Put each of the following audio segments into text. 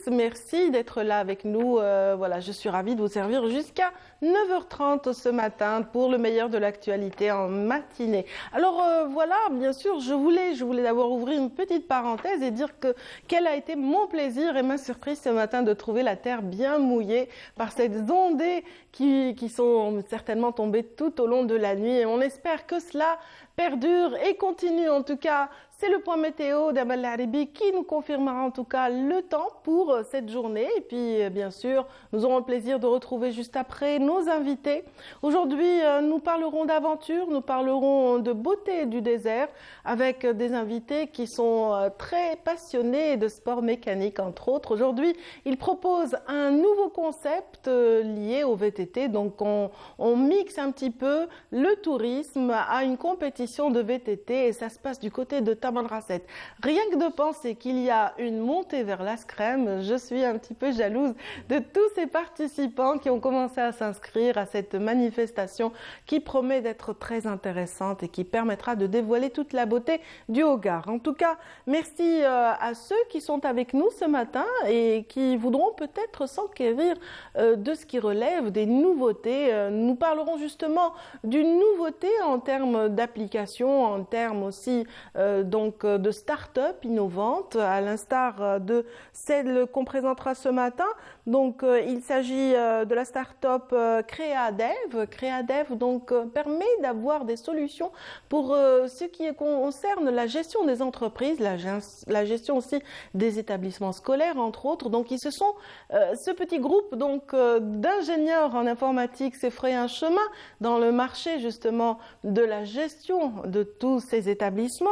merci d'être là avec nous. Voilà, je suis ravie de vous servir jusqu'à 9h30 ce matin pour le meilleur de l'actualité en matinée. Alors voilà, bien sûr, je voulais d'abord ouvrir une petite parenthèse et dire que quel a été mon plaisir et ma surprise ce matin de trouver la terre bien mouillée par ces ondées qui sont certainement tombées tout au long de la nuit. Et on espère que cela perdure et continue. En tout cas, c'est le point météo d'Amal Laribi qui nous confirmera en tout cas le temps pour cette journée. Et puis, bien sûr, nous aurons le plaisir de retrouver juste après nos invités. Aujourd'hui, nous parlerons d'aventure, nous parlerons de beauté du désert avec des invités qui sont très passionnés de sport mécanique, entre autres. Aujourd'hui, ils proposent un nouveau concept lié au VTT. Donc, on mixe un petit peu le tourisme à une compétition de VTT et ça se passe du côté de Taman Rasset. Rien que de penser qu'il y a une montée vers l'Ascrem, je suis un petit peu jalouse de tous ces participants qui ont commencé à s'inscrire à cette manifestation qui promet d'être très intéressante et qui permettra de dévoiler toute la beauté du Hogar. En tout cas, merci à ceux qui sont avec nous ce matin et qui voudront peut-être s'enquérir de ce qui relève des nouveautés. Nous parlerons justement d'une nouveauté en termes d'application, en termes aussi donc de start-up innovantes, à l'instar de celle qu'on présentera ce matin. Donc il s'agit de la start-up CréaDev. CréaDev donc permet d'avoir des solutions pour ce qui concerne la gestion des entreprises, la gestion aussi des établissements scolaires entre autres. Donc ils se sont ce petit groupe donc d'ingénieurs en informatique s'est frayé un chemin dans le marché justement de la gestion de tous ces établissements.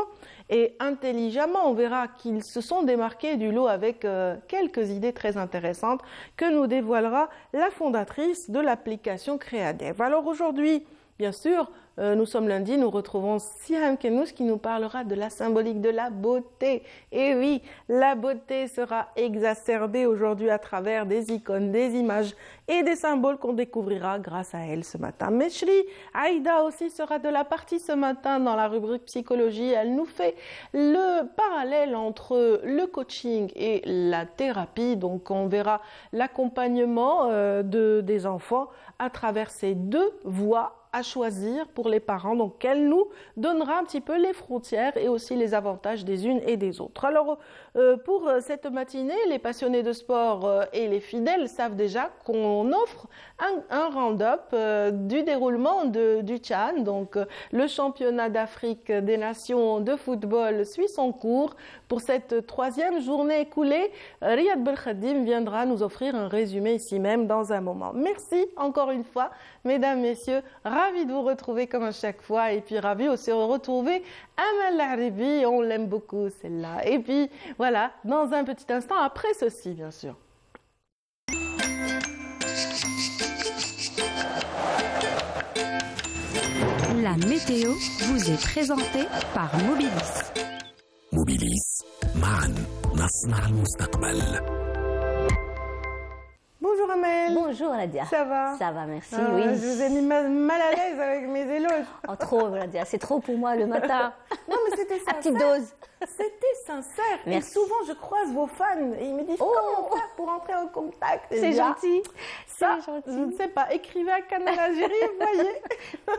Et intelligemment, on verra qu'ils se sont démarqués du lot avec quelques idées très intéressantes que nous dévoilera la fondatrice de l'application CréaDev. Alors aujourd'hui, bien sûr, nous sommes lundi, nous retrouvons Siham Kenous qui nous parlera de la symbolique de la beauté. Et oui, la beauté sera exacerbée aujourd'hui à travers des icônes, des images et des symboles qu'on découvrira grâce à elle ce matin. Meshri Aïda aussi sera de la partie ce matin dans la rubrique psychologie. Elle nous fait le parallèle entre le coaching et la thérapie. Donc on verra l'accompagnement des enfants à travers ces deux voies à choisir pour les parents. Donc elle nous donnera un petit peu les frontières et aussi les avantages des unes et des autres. Alors pour cette matinée, les passionnés de sport et les fidèles savent déjà qu'on offre un round-up du déroulement du Tchad. Donc le championnat d'Afrique des nations de football suit son cours. Pour cette troisième journée écoulée, Riyad Belkhadim viendra nous offrir un résumé ici même dans un moment. Merci encore une fois, mesdames, messieurs. Ravi de vous retrouver comme à chaque fois et puis ravi aussi de retrouver Amal Laribi. On l'aime beaucoup celle-là. Et puis voilà, dans un petit instant, après ceci bien sûr. La météo vous est présentée par Mobilis. موبيليس معا نصنع المستقبل. Bonjour Amel. Bonjour Nadia. Ça va? Ça va, merci, oui. Je vous ai mis mal à l'aise avec mes éloges. Oh, trop Nadia, c'est trop pour moi le matin. Non mais c'était À sincère. petite dose. C'était sincère. Merci. Et souvent je croise vos fans et ils me disent comment faire pour entrer en contact. C'est gentil. Ça, C'est gentil. je ne sais pas. Écrivez à Canal Algérie, vous voyez.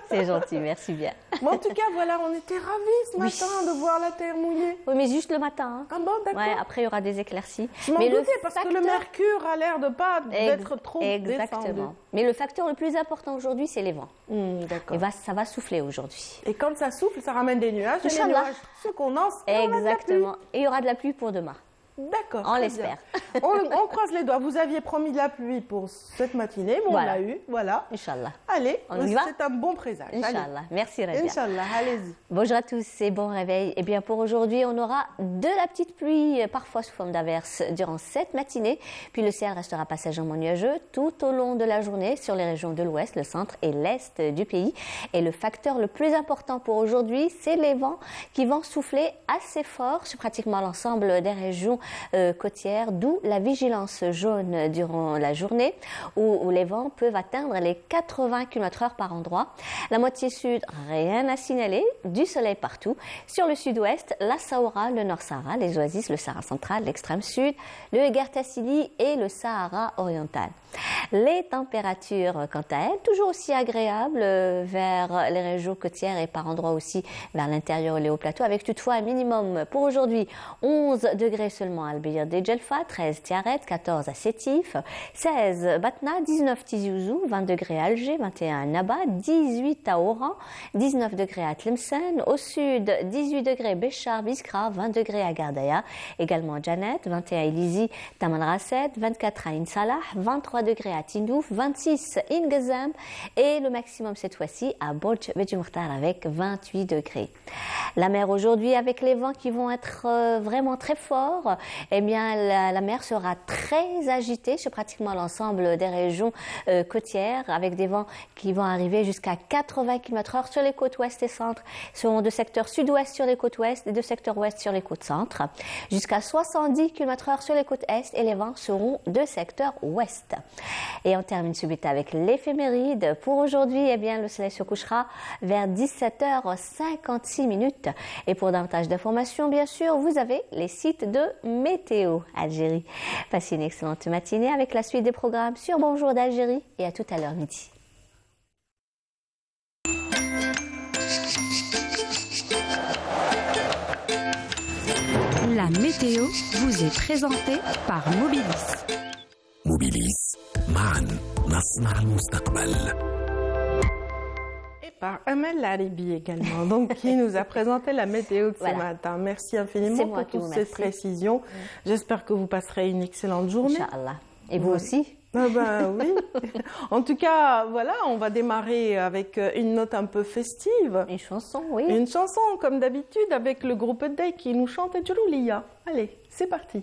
C'est gentil, merci bien. Bon, en tout cas, voilà, on était ravis ce matin de voir la terre mouillée. Oui, mais juste le matin. Hein. Ah bon, d'accord. Ouais, après il y aura des éclaircies. Je m'en Mais doutais parce que le mercure a l'air de pas d'être trop Exactement. descendu. Mais le facteur le plus important aujourd'hui, c'est les vents. D'accord. Et ça va souffler aujourd'hui. Et quand ça souffle, ça ramène des nuages. Et les Inch'Allah. nuages se condensent. Et on a de la pluie. Exactement. Et il y aura de la pluie pour demain. D'accord. On très l'espère. bien. On croise les doigts. Vous aviez promis de la pluie pour cette matinée, mais Voilà. on l'a eu. Voilà. Inch'Allah. Allez, On y va? c'est un bon présage. Allez. Inch'Allah. Merci Radia. Inch'Allah, allez-y. Bonjour à tous et bon réveil. Eh bien pour aujourd'hui, on aura de la petite pluie, parfois sous forme d'averses, durant cette matinée. Puis le ciel restera passagèrement nuageux tout au long de la journée sur les régions de l'ouest, le centre et l'est du pays. Et le facteur le plus important pour aujourd'hui, c'est les vents qui vont souffler assez fort sur pratiquement l'ensemble des régions côtières, d'où la vigilance jaune durant la journée où les vents peuvent atteindre les 80 km/h par endroit. La moitié sud, rien à signaler, du soleil partout. Sur le sud-ouest, la Saoura, le Nord Sahara, les oasis, le Sahara central, l'extrême sud, le Hégard Tassili et le Sahara oriental. Les températures, quant à elles, toujours aussi agréables vers les régions côtières et par endroits aussi vers l'intérieur et les hauts plateaux, avec toutefois un minimum pour aujourd'hui 11 degrés seulement à Al-Biyad et Djelfa, 13 Tiaret, 14 à Sétif, 16 Batna, 19 Tizi Ouzou, 20 degrés à Alger, 21 à Naba, 18 à Oran, 19 degrés à Tlemcen, au sud 18 degrés Béchar, Biskra, 20 degrés à Gardaya, également à Janet, 21 à Ilizi, Tamanrasset, 24 à Insalah, 23 degrés à Tindouf, 26 à Ingazam et le maximum cette fois-ci à Bodj Bedjumkhtar avec 28 degrés. La mer aujourd'hui avec les vents qui vont être vraiment très forts, eh bien la mer sera très agitée sur pratiquement l'ensemble des régions côtières avec des vents qui vont arriver jusqu'à 80 km/h sur les côtes ouest et centre, seront de secteur sud-ouest sur les côtes ouest et de secteur ouest sur les côtes centre, jusqu'à 70 km/h sur les côtes est et les vents seront de secteur ouest. Et on termine subitement avec l'éphéméride. Pour aujourd'hui, eh bien, le soleil se couchera vers 17h56 minutes. Et pour davantage d'informations, bien sûr, vous avez les sites de Météo Algérie. Passez une excellente matinée avec la suite des programmes sur Bonjour d'Algérie et à tout à l'heure midi. La météo vous est présentée par Mobilis. موبيليس معا نصنع المستقبل. Et par Amel Laribi également, donc, qui nous a présenté la météo de ce matin. Merci infiniment pour toutes ces précisions. J'espère que vous passerez une excellente journée. Inch'Allah. Et vous aussi? Ah ben oui. En tout cas, voilà, on va démarrer avec une note un peu festive. Une chanson, oui. Une chanson, comme d'habitude, avec le groupe Day qui nous chante Djouloulia. Allez, c'est parti.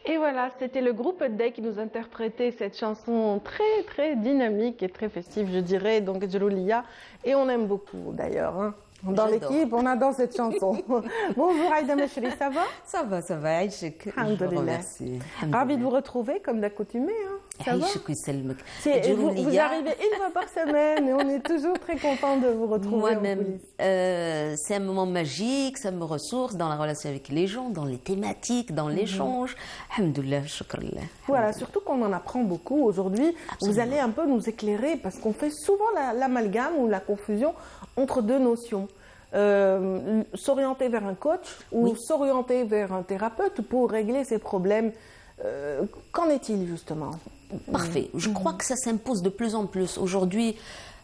Et voilà, c'était le groupe Day qui nous interprétait cette chanson très très dynamique et très festive, je dirais, donc Jloulia. Et on aime beaucoup d'ailleurs. Hein. Dans l'équipe, on adore cette chanson. Bonjour Aïda Mechri, ça va? Ça va, Aïchek. Je vous remercie. Ravi de vous retrouver comme d'accoutumé. Hein. Ça va? Vous arrivez une fois par semaine et on est toujours très content de vous retrouver. Moi-même, c'est un moment magique, ça me ressource dans la relation avec les gens, dans les thématiques, dans l'échange. Alhamdoulilah, shukrillah. Voilà, surtout qu'on en apprend beaucoup aujourd'hui. Vous allez un peu nous éclairer parce qu'on fait souvent l'amalgame ou la confusion entre deux notions. S'orienter vers un coach ou s'orienter vers un thérapeute pour régler ses problèmes. Qu'en est-il justement? Parfait. Je crois que ça s'impose de plus en plus. Aujourd'hui,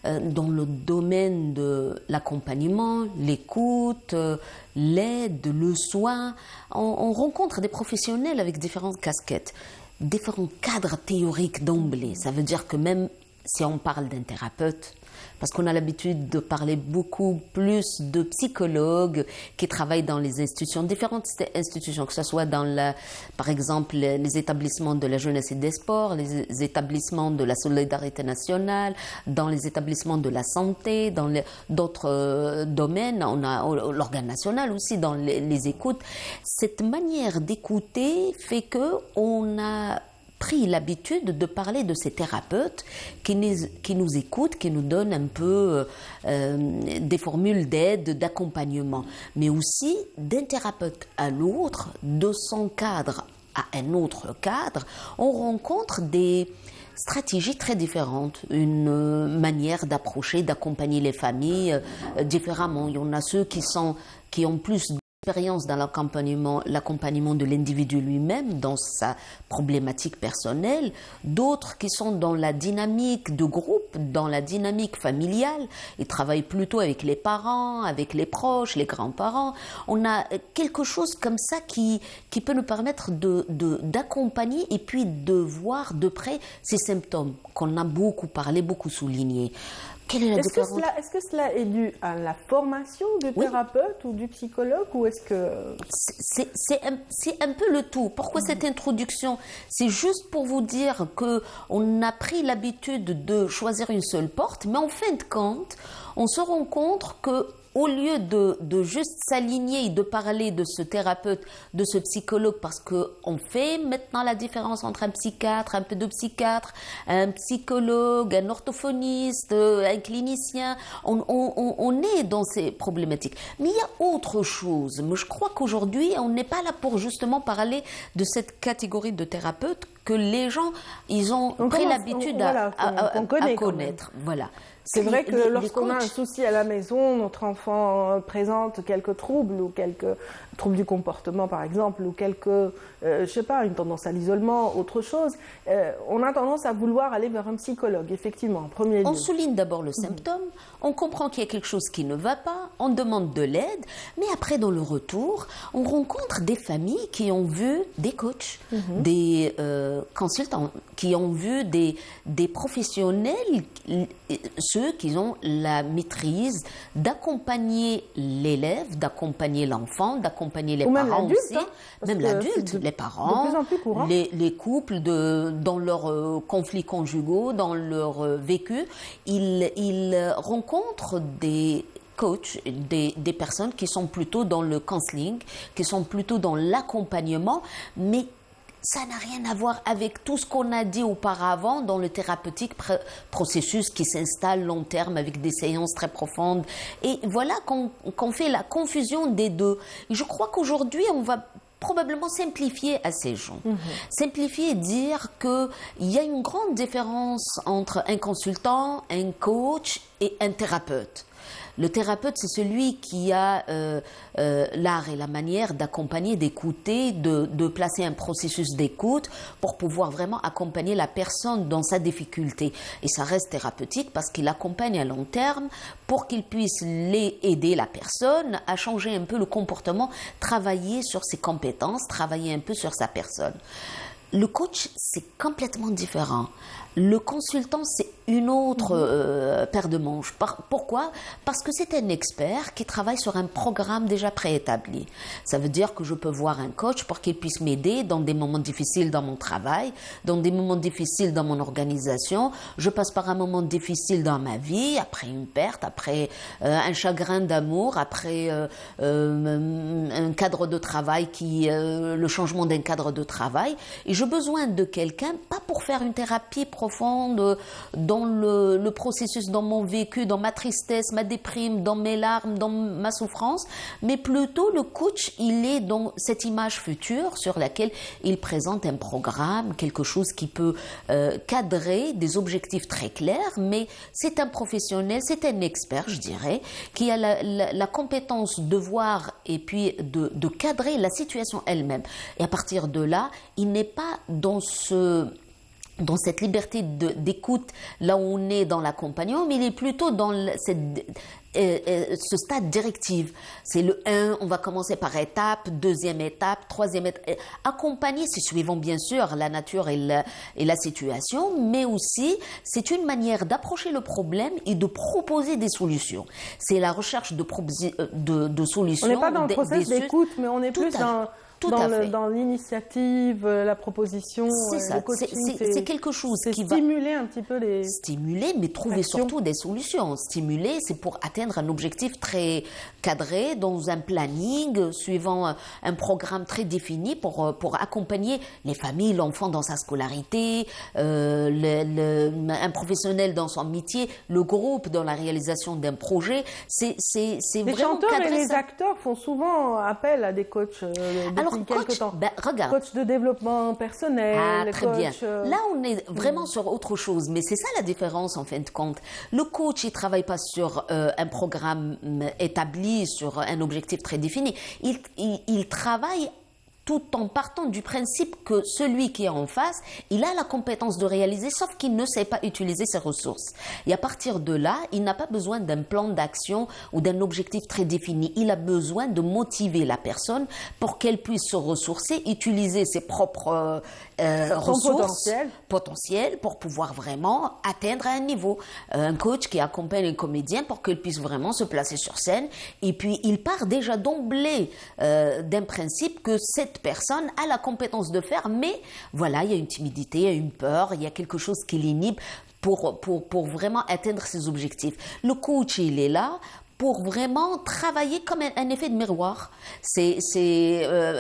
dans le domaine de l'accompagnement, l'écoute, l'aide, le soin, on rencontre des professionnels avec différentes casquettes, différents cadres théoriques d'emblée. Ça veut dire que même si on parle d'un thérapeute, parce qu'on a l'habitude de parler beaucoup plus de psychologues qui travaillent dans les institutions, différentes institutions, que ce soit dans, par exemple, les établissements de la jeunesse et des sports, les établissements de la solidarité nationale, dans les établissements de la santé, dans d'autres domaines, on a l'organe national aussi, dans les écoutes. Cette manière d'écouter fait qu'on a pris l'habitude de parler de ces thérapeutes qui nous écoutent, qui nous donnent un peu des formules d'aide, d'accompagnement, mais aussi d'un thérapeute à l'autre, de son cadre à un autre cadre, on rencontre des stratégies très différentes, une manière d'approcher, d'accompagner les familles différemment. Il y en a ceux qui ont plus expérience dans l'accompagnement de l'individu lui-même, dans sa problématique personnelle, d'autres qui sont dans la dynamique de groupe, dans la dynamique familiale, ils travaillent plutôt avec les parents, avec les proches, les grands-parents. On a quelque chose comme ça qui peut nous permettre d'accompagner et puis de voir de près ces symptômes qu'on a beaucoup parlé, beaucoup souligné. Est-ce que cela est dû à la formation du thérapeute ou du psychologue ou est-ce que... C'est un peu le tout. Pourquoi cette introduction? C'est juste pour vous dire qu'on a pris l'habitude de choisir une seule porte, mais en fin de compte, on se rend compte que au lieu de juste s'aligner et de parler de ce thérapeute, de ce psychologue, parce qu'on fait maintenant la différence entre un psychiatre, un pédopsychiatre, un psychologue, un orthophoniste, un clinicien, on est dans ces problématiques. Mais il y a autre chose. Mais je crois qu'aujourd'hui, on n'est pas là pour justement parler de cette catégorie de thérapeutes que les gens, ils ont pris l'habitude à connaître. Voilà. C'est vrai que lorsqu'on a un souci à la maison, notre enfant présente quelques troubles ou quelques troubles du comportement par exemple, ou quelques, je sais pas, une tendance à l'isolement, autre chose, on a tendance à vouloir aller vers un psychologue, effectivement, en premier lieu. On souligne d'abord le symptôme, on comprend qu'il y a quelque chose qui ne va pas, on demande de l'aide, mais après dans le retour, on rencontre des familles qui ont vu des coachs, des consultants, qui ont vu des professionnels, ceux qui ont la maîtrise d'accompagner l'élève, d'accompagner l'enfant, d'accompagner les parents aussi, même l'adulte, les parents, les couples dans leurs conflits conjugaux, dans leur vécu, ils rencontrent des coachs, des personnes qui sont plutôt dans le counseling, qui sont plutôt dans l'accompagnement, mais ça n'a rien à voir avec tout ce qu'on a dit auparavant dans le thérapeutique processus qui s'installe long terme avec des séances très profondes. Et voilà qu'on fait la confusion des deux. Et je crois qu'aujourd'hui, on va probablement simplifier à ces gens. Simplifier et dire qu'il y a une grande différence entre un consultant, un coach et un thérapeute. Le thérapeute, c'est celui qui a l'art et la manière d'accompagner, d'écouter, de placer un processus d'écoute pour pouvoir vraiment accompagner la personne dans sa difficulté. Et ça reste thérapeutique parce qu'il accompagne à long terme pour qu'il puisse aider la personne à changer un peu le comportement, travailler sur ses compétences, travailler un peu sur sa personne. Le coach, c'est complètement différent. Le consultant, c'est une autre paire de manches. Pourquoi? Parce que c'est un expert qui travaille sur un programme déjà préétabli. Ça veut dire que je peux voir un coach pour qu'il puisse m'aider dans des moments difficiles dans mon travail, dans des moments difficiles dans mon organisation. Je passe par un moment difficile dans ma vie, après une perte, après un chagrin d'amour, après un cadre de travail le changement d'un cadre de travail. Et j'ai besoin de quelqu'un, pas pour faire une thérapie profonde dans le processus, dans mon vécu, dans ma tristesse, ma déprime, dans mes larmes, dans ma souffrance, mais plutôt le coach, il est dans cette image future sur laquelle il présente un programme, quelque chose qui peut cadrer des objectifs très clairs, mais c'est un professionnel, c'est un expert, je dirais, qui a la compétence de voir et puis de cadrer la situation elle-même. Et à partir de là, il n'est pas dans cette liberté d'écoute, là où on est dans l'accompagnement, mais il est plutôt dans ce stade directif. C'est le 1, on va commencer par étape, deuxième étape, troisième étape. Accompagner, c'est suivant bien sûr la nature et la situation, mais aussi c'est une manière d'approcher le problème et de proposer des solutions. C'est la recherche de solutions. On n'est pas dans le processus d'écoute, mais on est plus dans l'initiative, la proposition, c'est ça. Le coaching. C'est quelque chose qui va stimuler un petit peu les... Stimuler, mais trouver surtout des solutions. Stimuler, c'est pour atteindre un objectif très cadré, dans un planning, suivant un programme très défini pour accompagner les familles, l'enfant dans sa scolarité, un professionnel dans son métier, le groupe dans la réalisation d'un projet. C'est les vraiment chanteurs cadré. Et les acteurs font souvent appel à des coachs. Alors, coach, regarde. Coach de développement personnel. Très bien. Là, on est vraiment sur autre chose. Mais c'est ça la différence, en fin de compte. Le coach, il ne travaille pas sur un programme établi, sur un objectif très défini. Il travaille tout en partant du principe que celui qui est en face, il a la compétence de réaliser, sauf qu'il ne sait pas utiliser ses ressources. Et à partir de là, il n'a pas besoin d'un plan d'action ou d'un objectif très défini. Il a besoin de motiver la personne pour qu'elle puisse se ressourcer, utiliser ses propres ressources potentielles pour pouvoir vraiment atteindre un niveau. Un coach qui accompagne un comédien pour qu'il puisse vraiment se placer sur scène. Et puis, il part déjà d'emblée d'un principe que cette personne a la compétence de faire, mais voilà, il y a une timidité, il y a une peur, il y a quelque chose qui l'inhibe pour vraiment atteindre ses objectifs. Le coach, il est là pour vraiment travailler comme un effet de miroir. C'est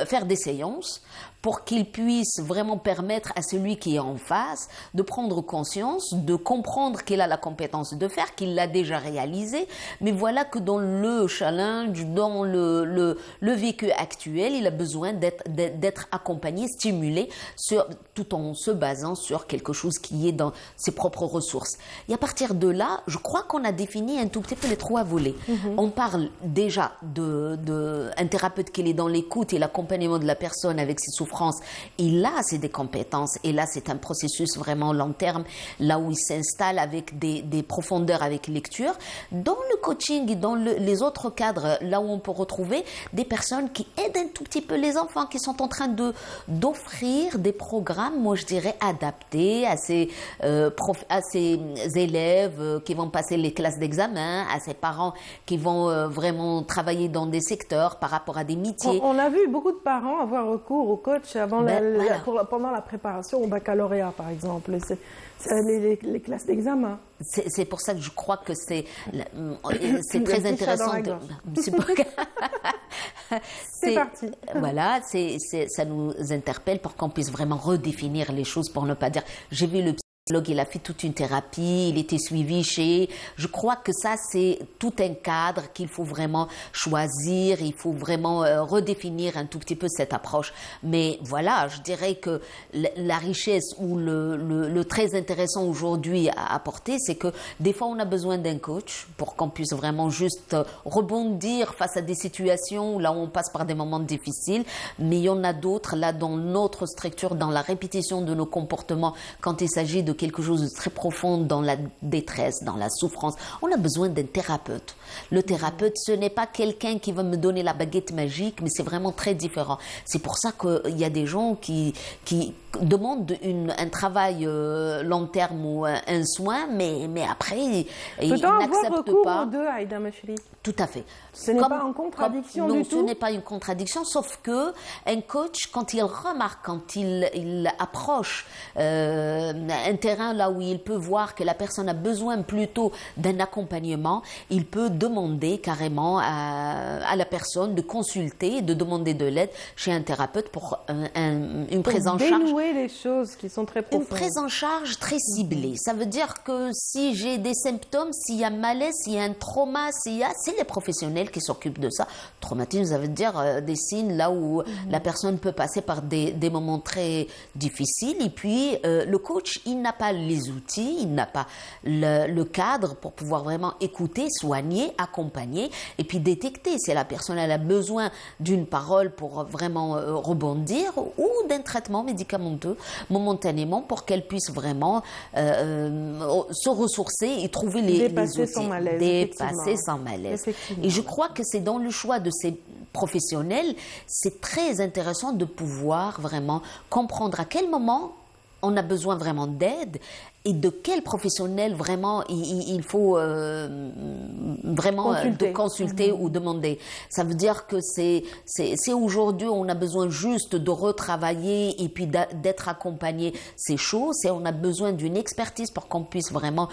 faire des séances pour qu'il puisse vraiment permettre à celui qui est en face de prendre conscience, de comprendre qu'il a la compétence de faire, qu'il l'a déjà réalisé, mais voilà que dans le challenge, dans le vécu actuel, il a besoin d'être accompagné, stimulé, tout en se basant sur quelque chose qui est dans ses propres ressources. Et à partir de là, je crois qu'on a défini un tout petit peu les 3 volets. On parle déjà d'un thérapeute qui est dans l'écoute et l'accompagnement de la personne avec ses souffrances. Et là, c'est des compétences. Et là, c'est un processus vraiment long terme, là où il s'installe avec des profondeurs avec lecture. Dans le coaching et dans les autres cadres, là où on peut retrouver des personnes qui aident un tout petit peu les enfants, qui sont en train d'offrir des programmes, moi je dirais, adaptés à ces élèves qui vont passer les classes d'examen, à ces parents qui vont vraiment travailler dans des secteurs par rapport à des métiers. On a vu beaucoup de parents avoir recours au coach pendant la préparation au baccalauréat, par exemple. Les classes d'examen. C'est pour ça que je crois que c'est très intéressant. C'est parti. Voilà, ça nous interpelle pour qu'on puisse vraiment redéfinir les choses, pour ne pas dire j'ai vu le il a fait toute une thérapie, il était suivi chez... Je crois que ça, c'est tout un cadre qu'il faut vraiment choisir, il faut vraiment redéfinir un tout petit peu cette approche. Mais voilà, je dirais que la richesse ou le très intéressant aujourd'hui à apporter, c'est que des fois, on a besoin d'un coach pour qu'on puisse vraiment juste rebondir face à des situations là où on passe par des moments difficiles. Mais il y en a d'autres là dans notre structure, dans la répétition de nos comportements, quand il s'agit de quelque chose de très profond dans la détresse, dans la souffrance, on a besoin d'un thérapeute. Le thérapeute, ce n'est pas quelqu'un qui va me donner la baguette magique, mais c'est vraiment très différent. C'est pour ça qu'il y a des gens qui demandent un travail long terme ou un soin, mais après, ils n'acceptent pas. Peut-on avoir recours aux deux, Aïda Mechri? Tout à fait. Ce n'est pas en contradiction non, du tout? Non, ce n'est pas une contradiction, sauf que un coach, quand il remarque, quand il approche un terrain là où il peut voir que la personne a besoin plutôt d'un accompagnement, il peut demander carrément à la personne de consulter, de demander de l'aide chez un thérapeute pour une prise en charge. Dénouer les choses qui sont très profondes. Une prise en charge très ciblée. Ça veut dire que si j'ai des symptômes, s'il y a malaise, s'il y a un trauma, c'est les professionnels qui s'occupent de ça. Traumatisme, ça veut dire des signes là où la personne peut passer par des moments très difficiles. Et puis, le coach, il n'a pas les outils, il n'a pas le cadre pour pouvoir vraiment écouter, soigner, accompagner et puis détecter si la personne elle a besoin d'une parole pour vraiment rebondir ou d'un traitement médicamenteux momentanément pour qu'elle puisse vraiment se ressourcer et trouver les outils. Son malaise, dépasser son malaise. Et je crois que c'est dans le choix de ces professionnels, c'est très intéressant de pouvoir vraiment comprendre à quel moment on a besoin vraiment d'aide et de quel professionnel vraiment il faut vraiment consulter ou demander. Ça veut dire que c'est aujourd'hui on a besoin juste de retravailler et puis d'être accompagné ces choses et on a besoin d'une expertise pour qu'on puisse vraiment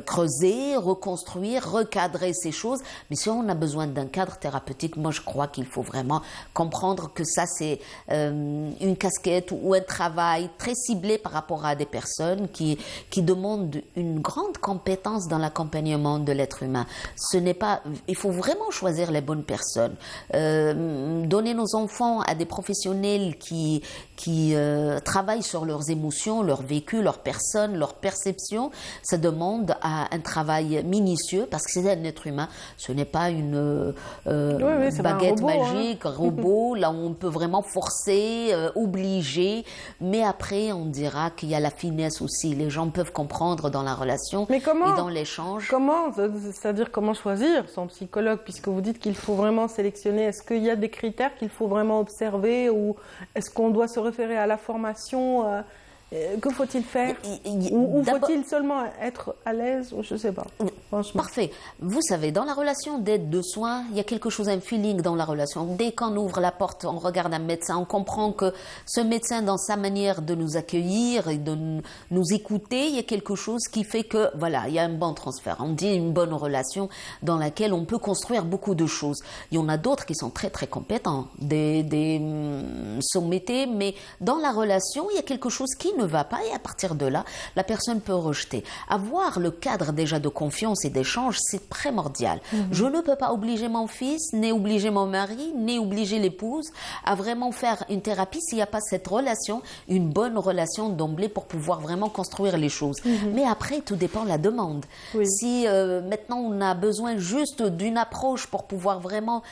creuser, reconstruire, recadrer ces choses. Mais si on a besoin d'un cadre thérapeutique, moi je crois qu'il faut vraiment comprendre que ça c'est une casquette ou un travail très ciblé par rapport à des personnes qui demandent une grande compétence dans l'accompagnement de l'être humain. Il faut vraiment choisir les bonnes personnes. Donner nos enfants à des professionnels qui travaillent sur leurs émotions, leur vécu, leur personne, leur perception, ça demande un travail minutieux parce que c'est un être humain. Ce n'est pas une baguette magique, robot, là où on peut vraiment forcer, obliger, mais après on dira qu'il y a la finesse aussi. Les gens peuvent comprendre dans la relation et dans l'échange. C'est-à-dire comment choisir son psychologue, puisque vous dites qu'il faut vraiment sélectionner. Est-ce qu'il y a des critères qu'il faut vraiment observer ou est-ce qu'on doit se référer à la formation que faut-il faire? Ou faut-il seulement être à l'aise? Je ne sais pas. Franchement. Parfait. Vous savez, dans la relation d'aide de soins, il y a quelque chose, un feeling dans la relation. Dès qu'on ouvre la porte, on regarde un médecin, on comprend que ce médecin, dans sa manière de nous accueillir et de nous écouter, il y a quelque chose qui fait que, voilà, il y a un bon transfert. On dit une bonne relation dans laquelle on peut construire beaucoup de choses. Il y en a d'autres qui sont très, très compétents, des sommetés, mais dans la relation, il y a quelque chose qui ne va pas et à partir de là, la personne peut rejeter. Avoir le cadre déjà de confiance et d'échange, c'est primordial. Je ne peux pas obliger mon fils, ni obliger mon mari, ni obliger l'épouse à vraiment faire une thérapie s'il n'y a pas cette relation, une bonne relation d'emblée pour pouvoir vraiment construire les choses. Mais après, tout dépend de la demande. Oui. Si maintenant on a besoin juste d'une approche pour pouvoir vraiment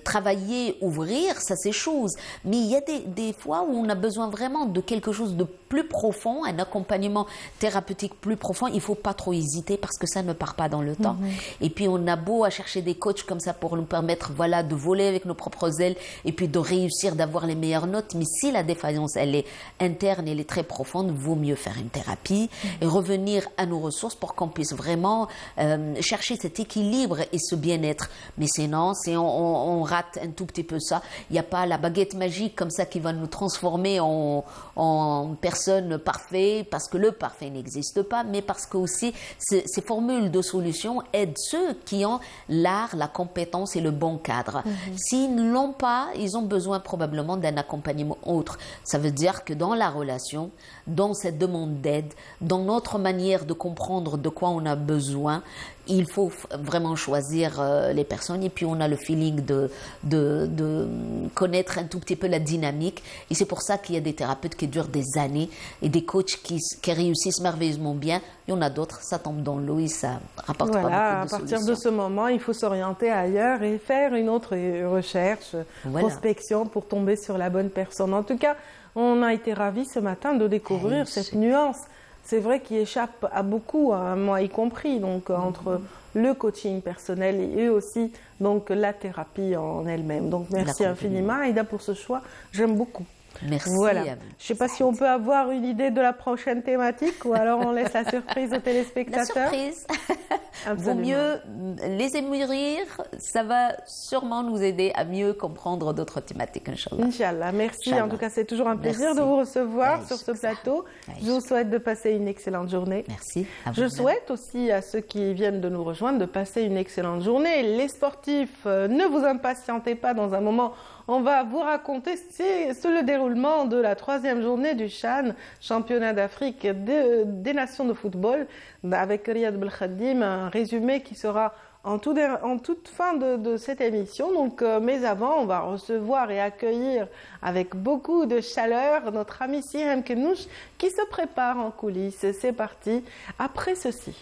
travailler, ouvrir, ça c'est chose. Mais il y a des fois où on a besoin vraiment de quelque chose de plus profond, un accompagnement thérapeutique plus profond. Il ne faut pas trop hésiter parce que ça ne part pas dans le temps. Et puis on a beau à chercher des coachs comme ça pour nous permettre de voler avec nos propres ailes et puis de réussir, d'avoir les meilleures notes. Mais si la défaillance, elle est interne, elle est très profonde, vaut mieux faire une thérapie et revenir à nos ressources pour qu'on puisse vraiment chercher cet équilibre et ce bien-être. Mais sinon, si on rate un tout petit peu ça, il n'y a pas la baguette magique comme ça qui va nous transformer en personne parfaite, parce que le parfait n'existe pas, mais parce que aussi ces formules de solution aident ceux qui ont l'art, la compétence et le bon cadre. S'ils ne l'ont pas, ils ont besoin probablement d'un accompagnement autre. Ça veut dire que dans la relation, dans cette demande d'aide, dans notre manière de comprendre de quoi on a besoin, il faut vraiment choisir les personnes et puis on a le feeling de connaître un tout petit peu la dynamique et c'est pour ça qu'il y a des thérapeutes qui durent des années et des coachs qui réussissent merveilleusement bien. Il y en a d'autres, ça tombe dans l'eau et ça rapporte pas beaucoup de solutions. À partir de ce moment, il faut s'orienter ailleurs et faire une autre recherche, prospection pour tomber sur la bonne personne. En tout cas, On a été ravis ce matin de découvrir cette nuance. C'est vrai qu'il échappe à beaucoup, à moi y compris, donc entre le coaching personnel et aussi donc la thérapie en elle-même. Donc merci infiniment Aïda pour ce choix, j'aime beaucoup. Merci. Voilà. Je ne sais pas si on peut avoir une idée de la prochaine thématique ou alors on laisse la surprise aux téléspectateurs. La surprise. Vaut mieux les émourir, ça va sûrement nous aider à mieux comprendre d'autres thématiques, Inch'Allah. Inch'Allah, merci. En tout cas, c'est toujours un plaisir de vous recevoir sur ce plateau. Je vous souhaite de passer une excellente journée. Merci. Je souhaite aussi à ceux qui viennent de nous rejoindre de passer une excellente journée. Les sportifs, ne vous impatientez pas, dans un moment. On va vous raconter le déroulement de la 3e journée du CHAN, championnat d'Afrique des nations de football, avec Riyad Belkhadim, un résumé qui sera en toute fin de cette émission. Donc, mais avant, on va recevoir et accueillir avec beaucoup de chaleur notre ami Sihem Kenouch qui se prépare en coulisses. C'est parti, après ceci.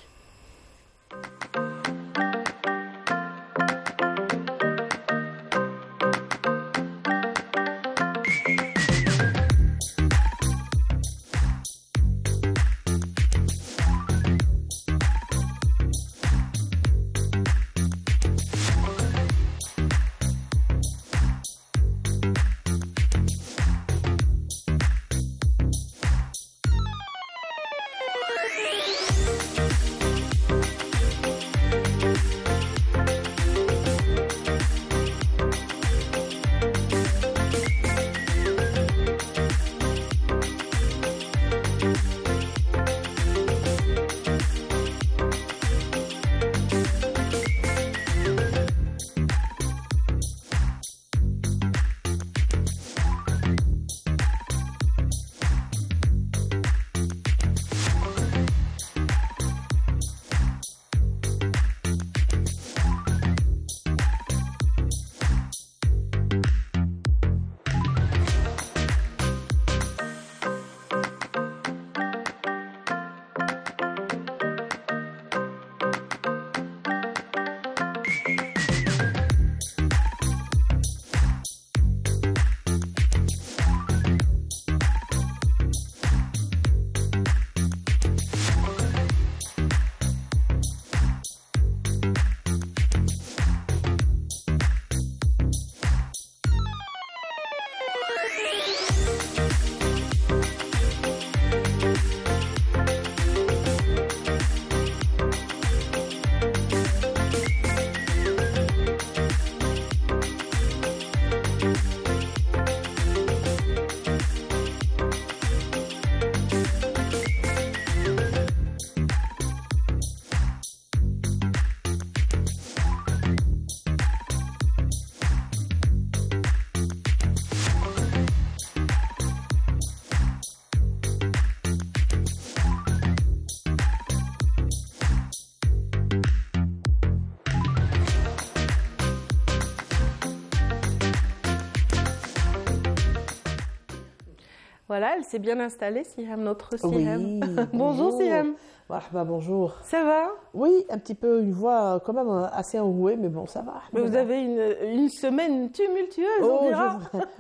Voilà, elle s'est bien installée, Sihem, notre Sihem. Oui, bonjour Sihem. Marhaba, bonjour. Ça va? Oui, un petit peu, une voix quand même assez enrouée, mais bon, ça va. Mais vous avez une semaine tumultueuse, on dira.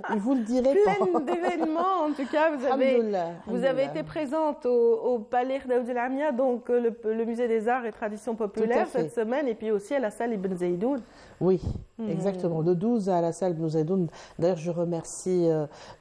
Je vous le dirai pas. Pleine d'événements, en tout cas. Vous avez été présente au Palais Daoud El Amia, donc le musée des arts et traditions populaires cette semaine, et puis aussi à la salle Ibn Zaidoun. Oui, exactement. De 12 à la salle Ibn Zaidoun. D'ailleurs, je remercie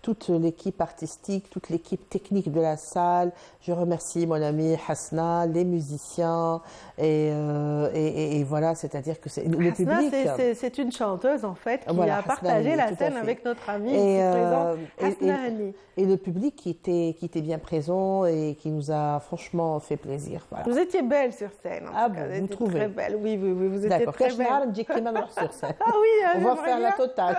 toute l'équipe artistique, toute l'équipe technique de la salle. Je remercie mon ami Hasna, les musiciens, et voilà, c'est-à dire que c'est le public. C'est une chanteuse en fait qui a partagé la scène avec notre ami présent, Hasna Hani. Et le public qui était bien présent et qui nous a franchement fait plaisir. Voilà. Vous étiez belle sur scène. Ah bon, vous trouvez? Très belle, oui, vous étiez très belle. Sur scène. Ah oui, on va faire la totale.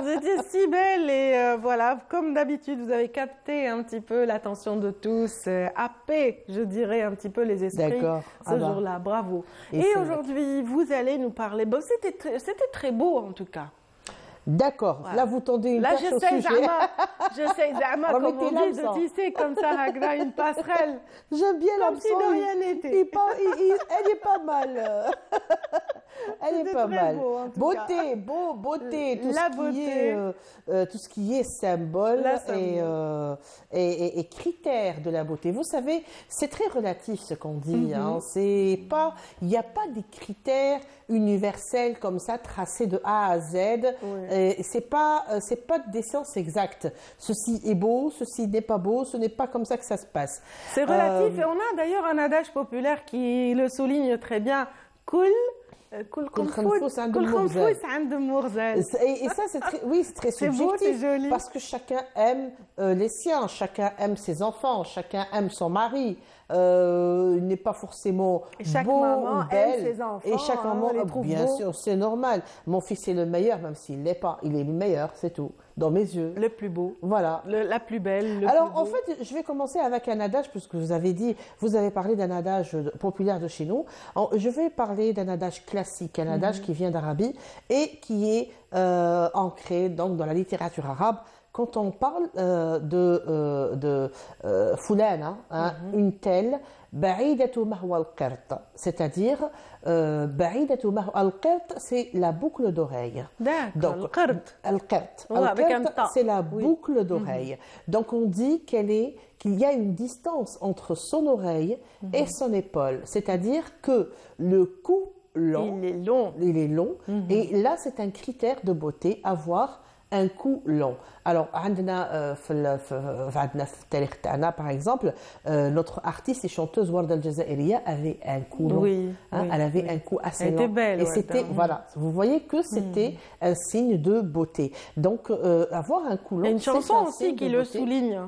Vous étiez si belle et voilà, comme d'habitude, vous avez capté un petit peu l'attention de tous, happé, je dirais, un petit peu les esprits ce jour-là. Bravo. Et aujourd'hui, vous allez nous parler. Bon, c'était très beau en tout cas. D'accord. Voilà. Là, vous tendez une perche au sujet. J'essaie Zama, comme on dit, de tisser comme ça, Agra, une passerelle. J'aime bien comme si de rien n'était. Elle est pas mal. Elle est C'était pas très mal. beau, en tout Beauté, beauté, tout La ce beauté. qui est, tout ce qui est symbole La et, symbole. et critères de la beauté. Vous savez, c'est très relatif ce qu'on dit. Mhm. Hein. C'est pas, il n'y a pas des critères universels comme ça tracés de A à Z. Et c'est pas des sciences exactes. Ceci est beau, ceci n'est pas beau. Ce n'est pas comme ça que ça se passe. C'est relatif. Et on a d'ailleurs un adage populaire qui le souligne très bien. كل خنفوس عند كل المغزل. خنفوس عند المغزل. Et ça, c'est très, oui, c'est très C'est beau, subjectif. c'est joli. Parce que chacun aime les siens, chacun aime ses enfants, chacun aime son mari. Il n'est pas forcément Et chaque beau maman ou belle. aime ses enfants, Et chaque hein, maman, les trouve bien beaux. sûr, c'est normal. Mon fils est le meilleur, même s'il ne l'est pas. Il est le meilleur, c'est tout. Dans mes yeux. Le plus beau. Voilà. La plus belle. Le Alors, plus en beau. fait, je vais commencer avec un adage, puisque vous avez parlé d'un adage populaire de chez nous. Je vais parler d'un adage classique, un adage qui vient d'Arabie et qui est ancré donc, dans la littérature arabe. Quand on parle de foulana, hein, une telle, ba'idatu mahwa al-qirt, c'est-à-dire ba'idatu mahwa al-qirt, c'est la boucle d'oreille. D'accord. Donc, القرد. al-qirt, Ouais, avec un al-qirt, ta. c'est la Oui. boucle d'oreille. Donc on dit qu'il y a une distance entre son oreille et son épaule, c'est-à-dire que le cou long, Il est long. il est long, et là c'est un critère de beauté, avoir un cou long. Alors, عندنا في التاريخ تاعنا, par exemple, notre artiste et chanteuse Warda al-Jazairiya avait un cou long. Oui, oui, Elle avait oui. un cou assez Elle long. était belle, Et Warda. c'était, voilà, vous voyez que c'était un signe de beauté. Donc, avoir un cou long, Il y a une c'est chanson un aussi signe qui de le beauté. souligne.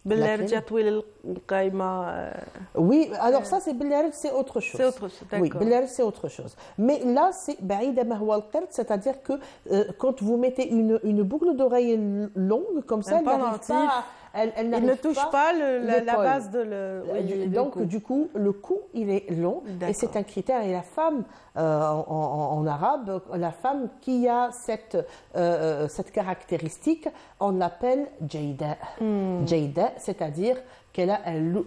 بالرجع طويل القايمة. Oui, alors ça, c'est autre chose. C'est autre chose, d'accord. Oui, Bilal, c'est autre chose. Mais là, c'est Ba'ida Mahwa al-Qirt, c'est-à-dire que quand vous mettez une boucle d'oreille longue, comme ça, Un elle n'arrive pendentif. pas. Elle Il n'arrive ne touche pas la l'épaule. base de le. oui, Donc, du coup, le cou, il est long et D'accord. c'est un critère. Et la femme, en arabe, la femme qui a cette caractéristique, on l'appelle Jayda. Jayda, c'est-à-dire qu'elle a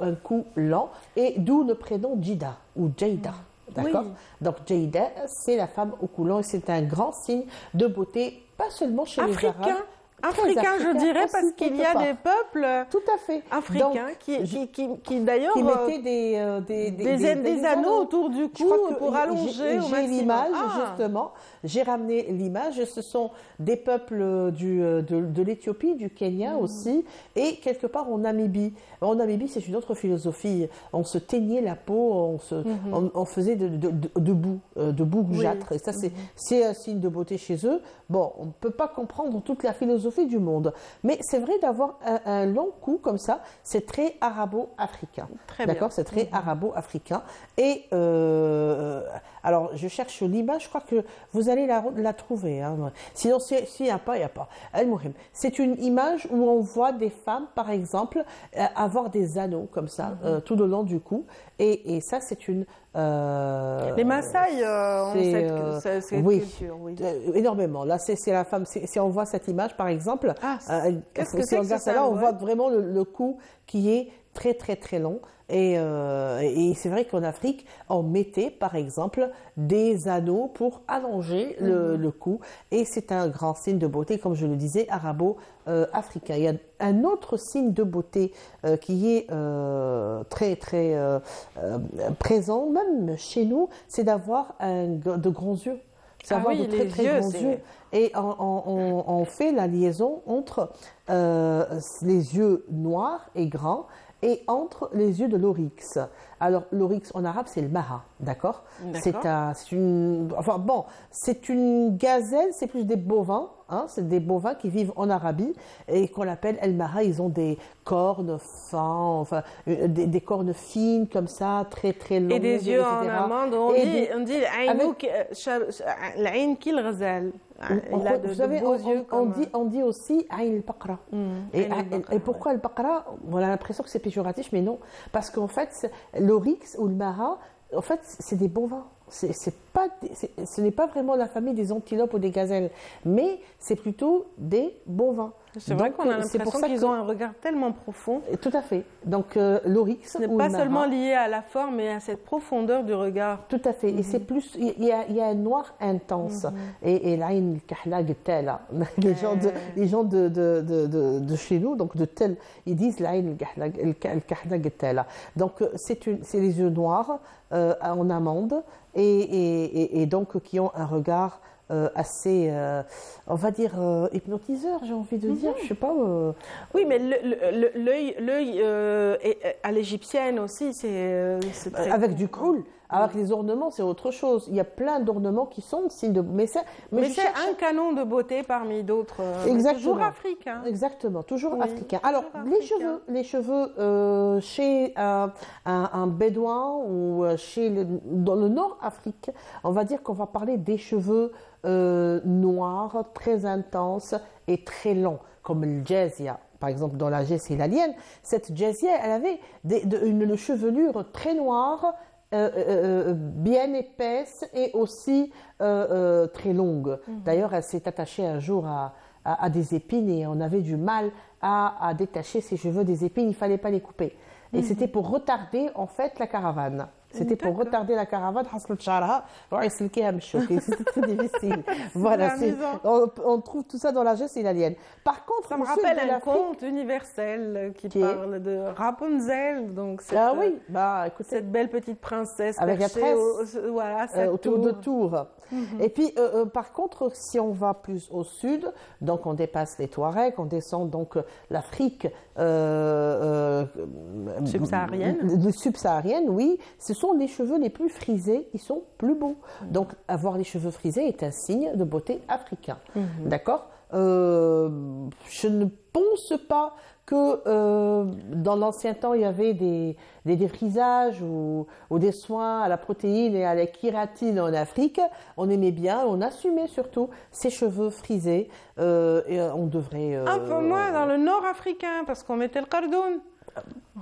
un cou lent, et d'où le prénom Jida ou Jayda. D'accord. Oui. Donc, Jayda, c'est la femme au cou long et c'est un grand signe de beauté, pas seulement chez les Arabes. Très Africain, je dirais, aussi, parce qu'il y a quelque des part. peuples Tout à fait. africains Donc, qui d'ailleurs qui mettaient des anneaux autour du Je crois cou que pour allonger au j'ai maximum. l'image, Ah. justement. J'ai ramené l'image. Ce sont des peuples de l'Éthiopie, du Kenya aussi, et quelque part en Namibie. En Namibie, c'est une autre philosophie. On se teignait la peau, on faisait de boue rougeâtre. Et ça, c'est un signe de beauté chez eux. Bon, on ne peut pas comprendre toute la philosophie du monde. Mais c'est vrai d'avoir un long cou comme ça, c'est très arabo-africain. Très bien. D'accord, c'est très arabo-africain. Et alors, je cherche l'image, je crois que vous allez la trouver. Hein. Sinon, s'il n'y a pas, il n'y a pas. Al-Muhim, c'est une image où on voit des femmes, par exemple, avoir des anneaux comme ça, tout le long du cou. Et ça, c'est une... Les Maasai ont cette oui, culture. Oui. Énormément. Là, c'est la femme. Si on voit cette image, par exemple, qu'est-ce que si c'est on que regarde ce ça là, on symbole voit vraiment le cou qui est très très très long. Et c'est vrai qu'en Afrique, on mettait par exemple des anneaux pour allonger le cou. Et c'est un grand signe de beauté, comme je le disais, arabo-africain. Il y a un autre signe de beauté qui est très très présent, même chez nous, c'est d'avoir de grands yeux. C'est avoir de très très grands yeux. Et on fait la liaison entre les yeux noirs et grands et entre les yeux de l'oryx. Alors, l'oryx en arabe, c'est le maha, d'accord. C'est une gazelle, c'est plus des bovins, hein, c'est des bovins qui vivent en Arabie et qu'on appelle el maha. Ils ont des cornes fins, des cornes fines comme ça, très très longues. Et des yeux en amande, on dit l'Aïn qui le ghazal. Vous savez, on dit aussi Aïn al-Baqra. Et pourquoi al-Baqra? On a l'impression que c'est péjoratif, mais non. Parce qu'en fait, l'oryx ou le maha, en fait, c'est des bovins. Ce n'est pas vraiment la famille des antilopes ou des gazelles, mais c'est plutôt des bovins. C'est vrai Donc, qu'on a c'est pour l'impression ça qu'ils que- ont un regard tellement profond. Tout à fait. Donc l'oryx Ce n'est ou pas le seulement marin. lié à la forme, mais à cette profondeur du regard. Tout à fait. Et c'est plus, il y a un noir intense. Et l'aïn kahlag tela. Les gens de chez nous, donc de tel, ils disent l'aïn kahlag tela. Donc c'est les yeux noirs en amande et donc qui ont un regard assez, on va dire, hypnotiseur, j'ai envie de dire. Je sais pas. Oui, mais l'œil à l'égyptienne aussi, c'est très... Avec du koul, avec les ornements, c'est autre chose. Il y a plein d'ornements qui sont signes de. Mais Mais je c'est cherche- un canon de beauté parmi d'autres. Exactement. Toujours africain. Exactement, toujours Oui, africain. toujours Alors, africain. les cheveux chez un bédouin ou dans le nord Afrique, on va dire qu'on va parler des cheveux noirs, très intenses et très longs, comme le jazzia. Par exemple, dans la Jesse hilalienne, cette jazzia, elle avait une chevelure très noire, bien épaisse et aussi très longue. D'ailleurs, elle s'est attachée un jour à des épines et on avait du mal à détacher ses cheveux des épines, il ne fallait pas les couper. Et c'était pour retarder en fait la caravane. C'était pour retarder la caravane. C'était très difficile. Voilà, on trouve tout ça dans la Jesse hilalienne. Par contre, Ça me au sud rappelle de un l'Afrique- conte universel qui Qui est- parle de Rapunzel, donc Ah oui, bah écoutez, cette belle petite princesse Avec la perchée tresse, voilà, sa autour de tour. Tours. Et puis, par contre, si on va plus au sud, donc on dépasse les Touaregs, on descend donc l'Afrique subsaharienne, oui, ce sont les cheveux les plus frisés, ils sont plus beaux. Donc, avoir les cheveux frisés est un signe de beauté africain. D'accord. Je ne pense pas que dans l'ancien temps, il y avait des défrisages ou des soins à la protéine et à la kératine en Afrique. On aimait bien, on assumait surtout ces cheveux frisés et on devrait... Un peu moins dans le nord africain, parce qu'on mettait le cardoun.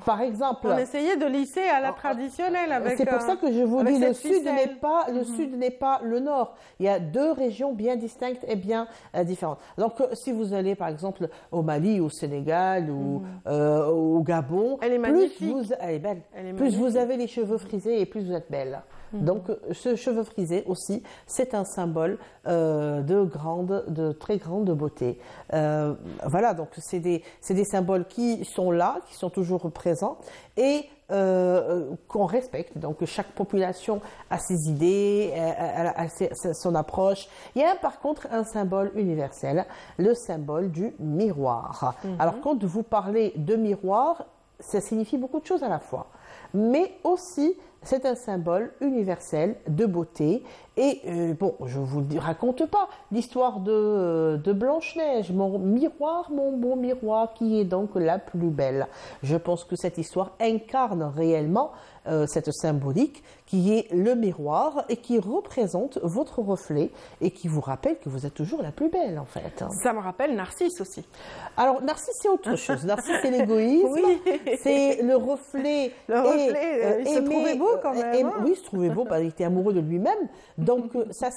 Par exemple... On essayait de lisser à la traditionnelle avec. C'est pour ça que je vous avec dis, le cette sud n'est ficelle. pas le sud n'est pas le nord. Il y a deux régions bien distinctes et bien différentes. Donc, si vous allez par exemple au Mali, au Sénégal ou au Gabon, Elle est plus magnifique. elle est belle. Elle est Plus vous magnifique. avez les cheveux frisés et plus vous êtes belle. Donc, ce cheveu frisé aussi, c'est un symbole de très grande beauté. Voilà, donc c'est des symboles qui sont là, qui sont toujours présents et qu'on respecte. Donc, chaque population a ses idées, a son approche. Il y a par contre un symbole universel, le symbole du miroir. Alors, quand vous parlez de miroir, ça signifie beaucoup de choses à la fois. Mais aussi, c'est un symbole universel de beauté. Et bon, je ne vous raconte pas l'histoire de Blanche-Neige, mon miroir, mon beau miroir, qui est donc la plus belle. Je pense que cette histoire incarne réellement cette symbolique qui est le miroir et qui représente votre reflet et qui vous rappelle que vous êtes toujours la plus belle en fait. Ça me rappelle Narcisse aussi. Alors, Narcisse, c'est autre chose. Narcisse, c'est l'égoïsme. Oui. C'est le reflet. Le reflet, il se trouvait beau quand même, hein. Oui, il se trouvait beau, il était amoureux de lui-même. Donc, ça,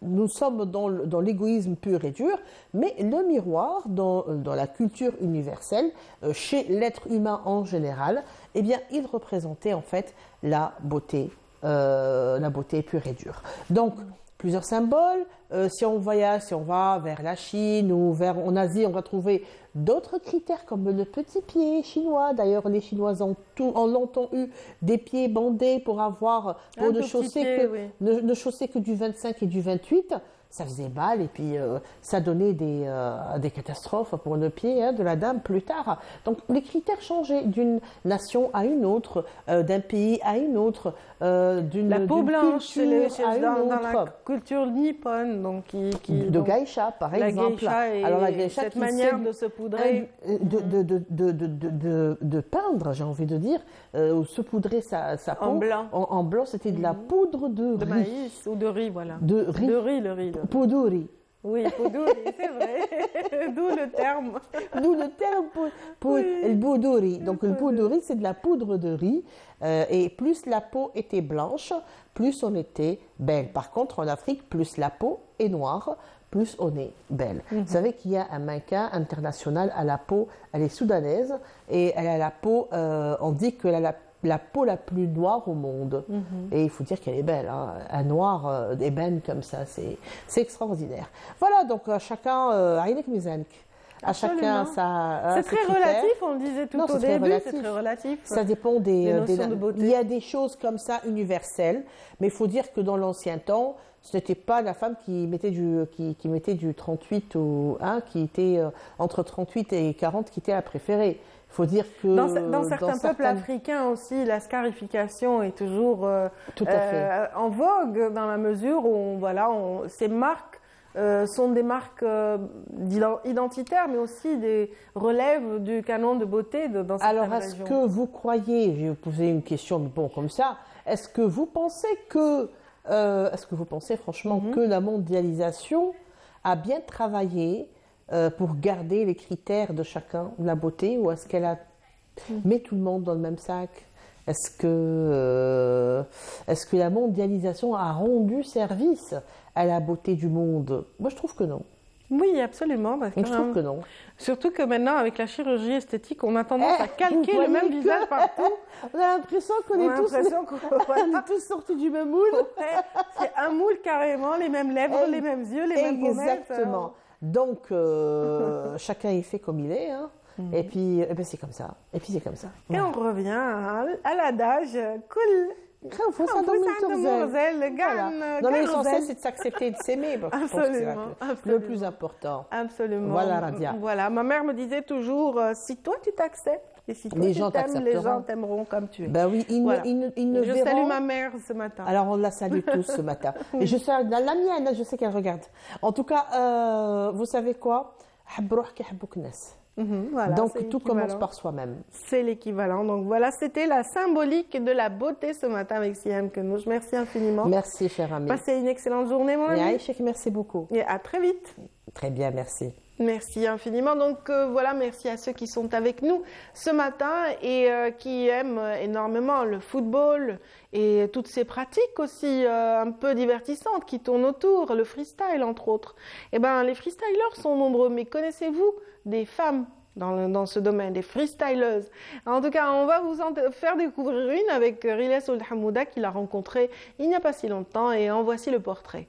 nous sommes dans l'égoïsme pur et dur, mais le miroir, dans la culture universelle, chez l'être humain en général, eh bien, il représentait en fait la beauté pure et dure. Donc, plusieurs symboles. Si on voyage, si on va vers la Chine ou en Asie, on va trouver d'autres critères comme le petit pied chinois. D'ailleurs, les Chinois ont longtemps eu des pieds bandés pour ne chausser que du 25 et du 28. Ça faisait mal et puis ça donnait des catastrophes pour le pied de la dame plus tard. Donc les critères changeaient d'une nation à une autre, d'un pays à une autre, La peau blanche, culture à une dans la autre. culture nippone, donc De donc, geisha, par la exemple. geisha et Alors la geisha cette qui manière sait de se poudrer. de peindre, j'ai envie de dire, ou se poudrer sa peau. En blanc. En blanc, c'était de la poudre de De riz. maïs ou de riz, voilà. De riz. Le riz. Pouduri. Oui, pouduri, c'est vrai. D'où le terme. D'où le terme pour le pouduri. Donc le pouduri, c'est de la poudre de riz. Et plus la peau était blanche, plus on était belle. Par contre, en Afrique, plus la peau est noire, plus on est belle. Vous savez qu'il y a un mannequin international à la peau, elle est soudanaise et elle a la peau, on dit qu'elle a la peau la plus noire au monde. Et il faut dire qu'elle est belle, hein. Un noir ébène comme ça, c'est extraordinaire. Voilà, donc chacun, à chacun c'est très relatif, on le disait tout au début, c'est très relatif. Ça dépend des notions de beauté. Il y a des choses comme ça universelles, mais il faut dire que dans l'ancien temps, ce n'était pas la femme qui mettait du 38 ou qui était entre 38 et 40 qui était la préférée. Il faut dire que dans certains peuples africains aussi, la scarification est toujours tout à fait. En vogue dans la mesure où ces marques sont des marques identitaires, mais aussi des relèves du canon de beauté dans certaines régions. Alors, est-ce que vous croyez, je vais vous poser une question bon comme ça, est-ce que vous pensez franchement que la mondialisation a bien travaillé pour garder les critères de chacun, de la beauté, ou est-ce qu'elle met tout le monde dans le même sac? Est-ce que la mondialisation a rendu service à la beauté du monde? Moi, je trouve que non. Oui, absolument. Je trouve que non. Surtout que maintenant, avec la chirurgie esthétique, on a tendance à calquer le même visage partout. On a l'impression qu'on est tous sortis du même moule. C'est un moule carrément, les mêmes lèvres, les mêmes yeux, les mêmes pommettes. Exactement. Donc, chacun est fait comme il est, hein. Et puis c'est comme ça. Et puis c'est comme ça. Et on revient à l'adage cool. Non, mais l'essentiel, c'est de s'accepter et de s'aimer. Absolument. C'est le plus important. Absolument. Voilà, Radia. Voilà, ma mère me disait toujours, si toi tu t'acceptes, et si toi tu t'aimes, les gens t'aimeront comme tu es. Ben oui, ils ne Je verront... salue ma mère ce matin. Alors, on la salue tous ce matin. Et je salue la mienne, je sais qu'elle regarde. En tout cas, vous savez quoi? Voilà, donc tout commence par soi-même. C'est l'équivalent. Donc voilà, c'était la symbolique de la beauté ce matin avec Siam Kenouch. Merci infiniment. Merci, cher ami. Passez une excellente journée, mon ami. Aïchek, merci beaucoup. Et à très vite. Très bien, merci. Merci infiniment. Donc voilà, merci à ceux qui sont avec nous ce matin et qui aiment énormément le football et toutes ces pratiques aussi un peu divertissantes qui tournent autour, le freestyle entre autres. Eh bien, les freestylers sont nombreux, mais connaissez-vous des femmes dans ce domaine, des freestyleuses? En tout cas, on va vous en faire découvrir une avec Riles Ould Hamouda qu'il a rencontrée il n'y a pas si longtemps et en voici le portrait.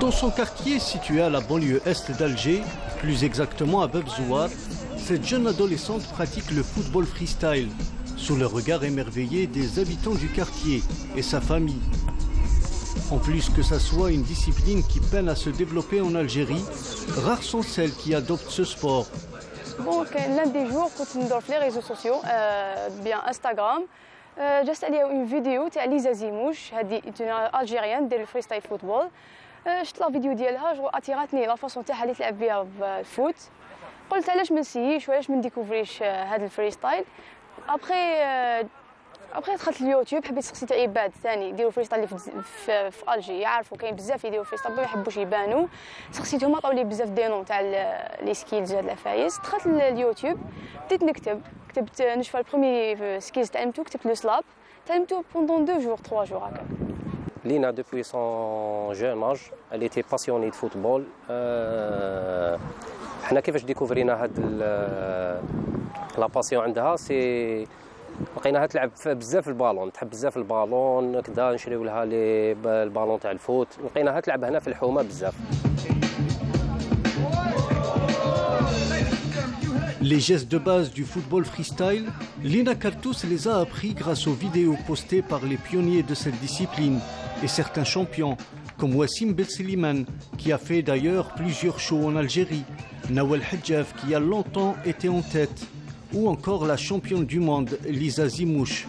Dans son quartier situé à la banlieue est d'Alger, plus exactement à Bebzouar, cette jeune adolescente pratique le football freestyle, sous le regard émerveillé des habitants du quartier et sa famille. En plus que ça soit une discipline qui peine à se développer en Algérie, rares sont celles qui adoptent ce sport. Bon, l'un des jours, quand on est sur les réseaux sociaux, bien Instagram, j'ai vu une vidéo de Lisa Zimouche, une Algérienne de freestyle football. شفت لا فيديو ديالها جو اتيراتني لا فاصون تاعها اللي تلعب بها الفوت قلت علاش ما نسييش وعلاش ما نديكوفريش هذا الفري ستايل ابخي دخلت اليوتيوب حبيت سقسيت عباد ثاني يديروا فري ستايل في الجي يعرفوا كاين بزاف يديروا فري ستايل ما يحبوش يبانوا سقسيتهم عطاو لي بزاف دي نون تاع لي سكيلز هاد العفايس دخلت اليوتيوب بديت كتبت نشوف البروميي سكيلز تعلمتو كتبت لو سلاب تعلمتو بوندون 2 جور 3 جور هكا. Lina, depuis son jeune âge, elle était passionnée de football. احنا كيفاش ديكوفرينا هاد لا باسيون عندها سي لقيناها تلعب بزاف البالون، تحب بزاف البالون كدا نشريو لها لي البالون تاع الفوت، لقيناها تلعب هنا في الحومه بزاف. Les gestes de base du football freestyle, Lina Kartous les a appris grâce aux vidéos postées par les pionniers de cette discipline et certains champions, comme Wassim Belsiliman, qui a fait d'ailleurs plusieurs shows en Algérie, Nawal Hadjaf, qui a longtemps été en tête, ou encore la championne du monde, Lisa Zimouche.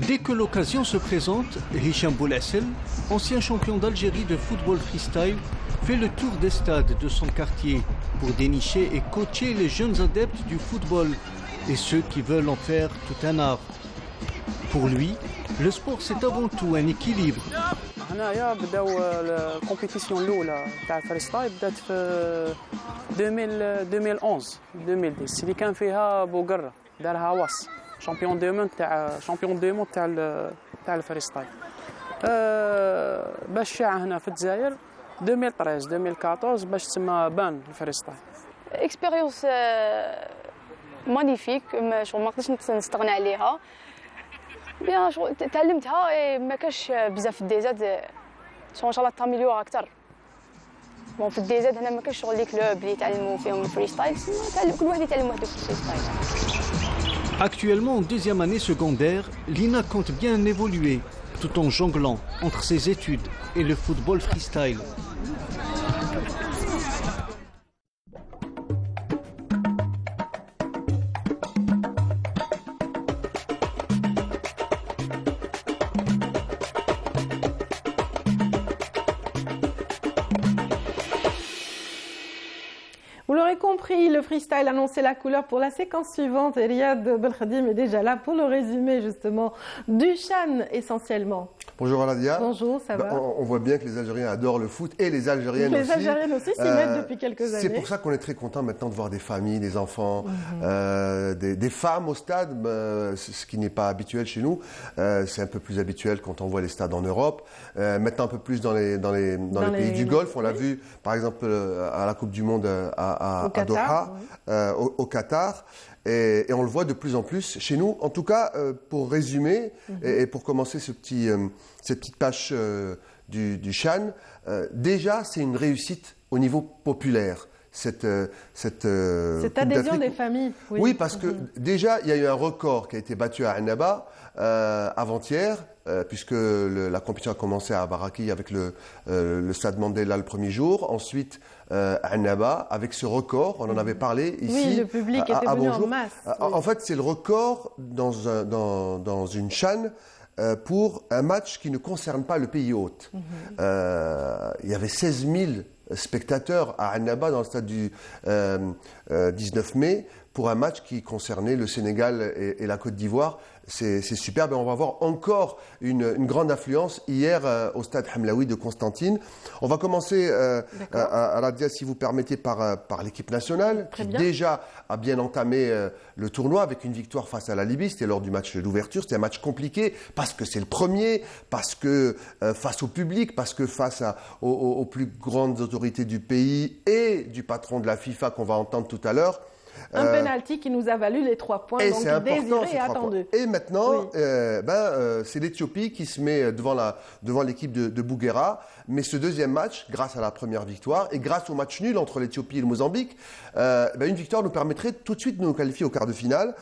Dès que l'occasion se présente, Hicham Boulassel, ancien champion d'Algérie de football freestyle, fait le tour des stades de son quartier pour dénicher et coacher les jeunes adeptes du football et ceux qui veulent en faire tout un art. Pour lui, le sport c'est avant tout un équilibre. هنايا بداو الكومبيتيسيون الاولى تاع الفريستايل بدات في 2011 اللي كان فيها بوقره دارها واس شامبيون دو موند تاع الفريستايل. باش شاع هنا في الجزائر 2014 باش تسمى بان الفريستايل. اكسبيريونس مانيفيك، شغل ما نقدرش نستغنى عليها. بيان شغل تعلمتها، ما كاش بزاف في ديزاد ان شاء الله تاميليور اكثر. بون في الديزاد هنا ما كاش شغل لي كلوب اللي يتعلموا فيهم الفريستايل، كل واحد يتعلم وحده في الفريستايل. Actuellement en deuxième année secondaire, Lina compte bien évoluer tout en jonglant entre ses études et le football freestyle. Vous l'aurez compris, le freestyle annonçait la couleur pour la séquence suivante. Et Riyad Belkhadim est déjà là pour le résumé justement du Chan essentiellement. Bonjour Aladia. Bonjour, ça va? On voit bien que les Algériens adorent le foot et les Algériennes aussi. Les Algériennes aussi s'y mettent depuis quelques années. C'est pour ça qu'on est très content maintenant de voir des familles, des enfants, des femmes au stade, ce qui n'est pas habituel chez nous. C'est un peu plus habituel quand on voit les stades en Europe. Maintenant un peu plus dans les pays du Golfe. On l'a vu par exemple à la Coupe du Monde à Doha, au Qatar. Et on le voit de plus en plus chez nous. En tout cas, pour résumer et pour commencer cette petite page du Chan, déjà c'est une réussite au niveau populaire. Cette adhésion des familles. Oui, parce que déjà il y a eu un record qui a été battu à Annaba avant-hier, puisque la compétition a commencé à Baraki avec le Stade Mandela le premier jour. Ensuite, à Annaba, avec ce record, on en avait parlé ici. Oui, le public était venu en masse. En fait, c'est le record dans une CHAN pour un match qui ne concerne pas le pays hôte. Il y avait 16 000 spectateurs à Annaba dans le stade du 19 mai pour un match qui concernait le Sénégal et la Côte d'Ivoire. C'est superbe et on va voir encore une grande affluence hier au stade Hamlaoui de Constantine. On va commencer, à Radia, si vous permettez, par l'équipe nationale qui déjà a bien entamé le tournoi avec une victoire face à la Libye. C'était lors du match d'ouverture. C'était un match compliqué parce que c'est le premier, parce que face au public, parce que face aux plus grandes autorités du pays et du patron de la FIFA qu'on va entendre tout à l'heure. Un penalty qui nous a valu les 3 points, donc désirés et attendus. Et maintenant, c'est l'Éthiopie qui se met devant l'équipe de Bouguera. Mais ce deuxième match, grâce à la première victoire et grâce au match nul entre l'Éthiopie et le Mozambique, une victoire nous permettrait tout de suite de nous qualifier au quart de finale.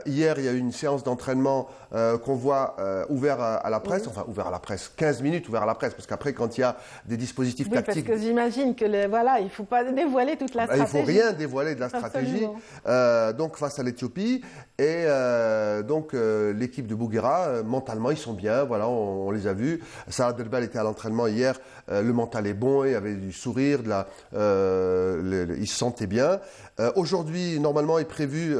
Hier, il y a eu une séance d'entraînement qu'on voit ouvert à la presse, enfin ouvert à la presse, 15 minutes ouvert à la presse, parce qu'après, quand il y a des dispositifs tactiques... Parce que j'imagine que il ne faut pas dévoiler toute la stratégie. Il ne faut rien dévoiler de la stratégie, donc face à l'Éthiopie. Et donc l'équipe de Bouguera, mentalement, ils sont bien, voilà, on les a vus. Salah Delbel était à l'entraînement hier, le mental est bon, il y avait du sourire, ils se sentaient bien. Aujourd'hui, normalement, est prévue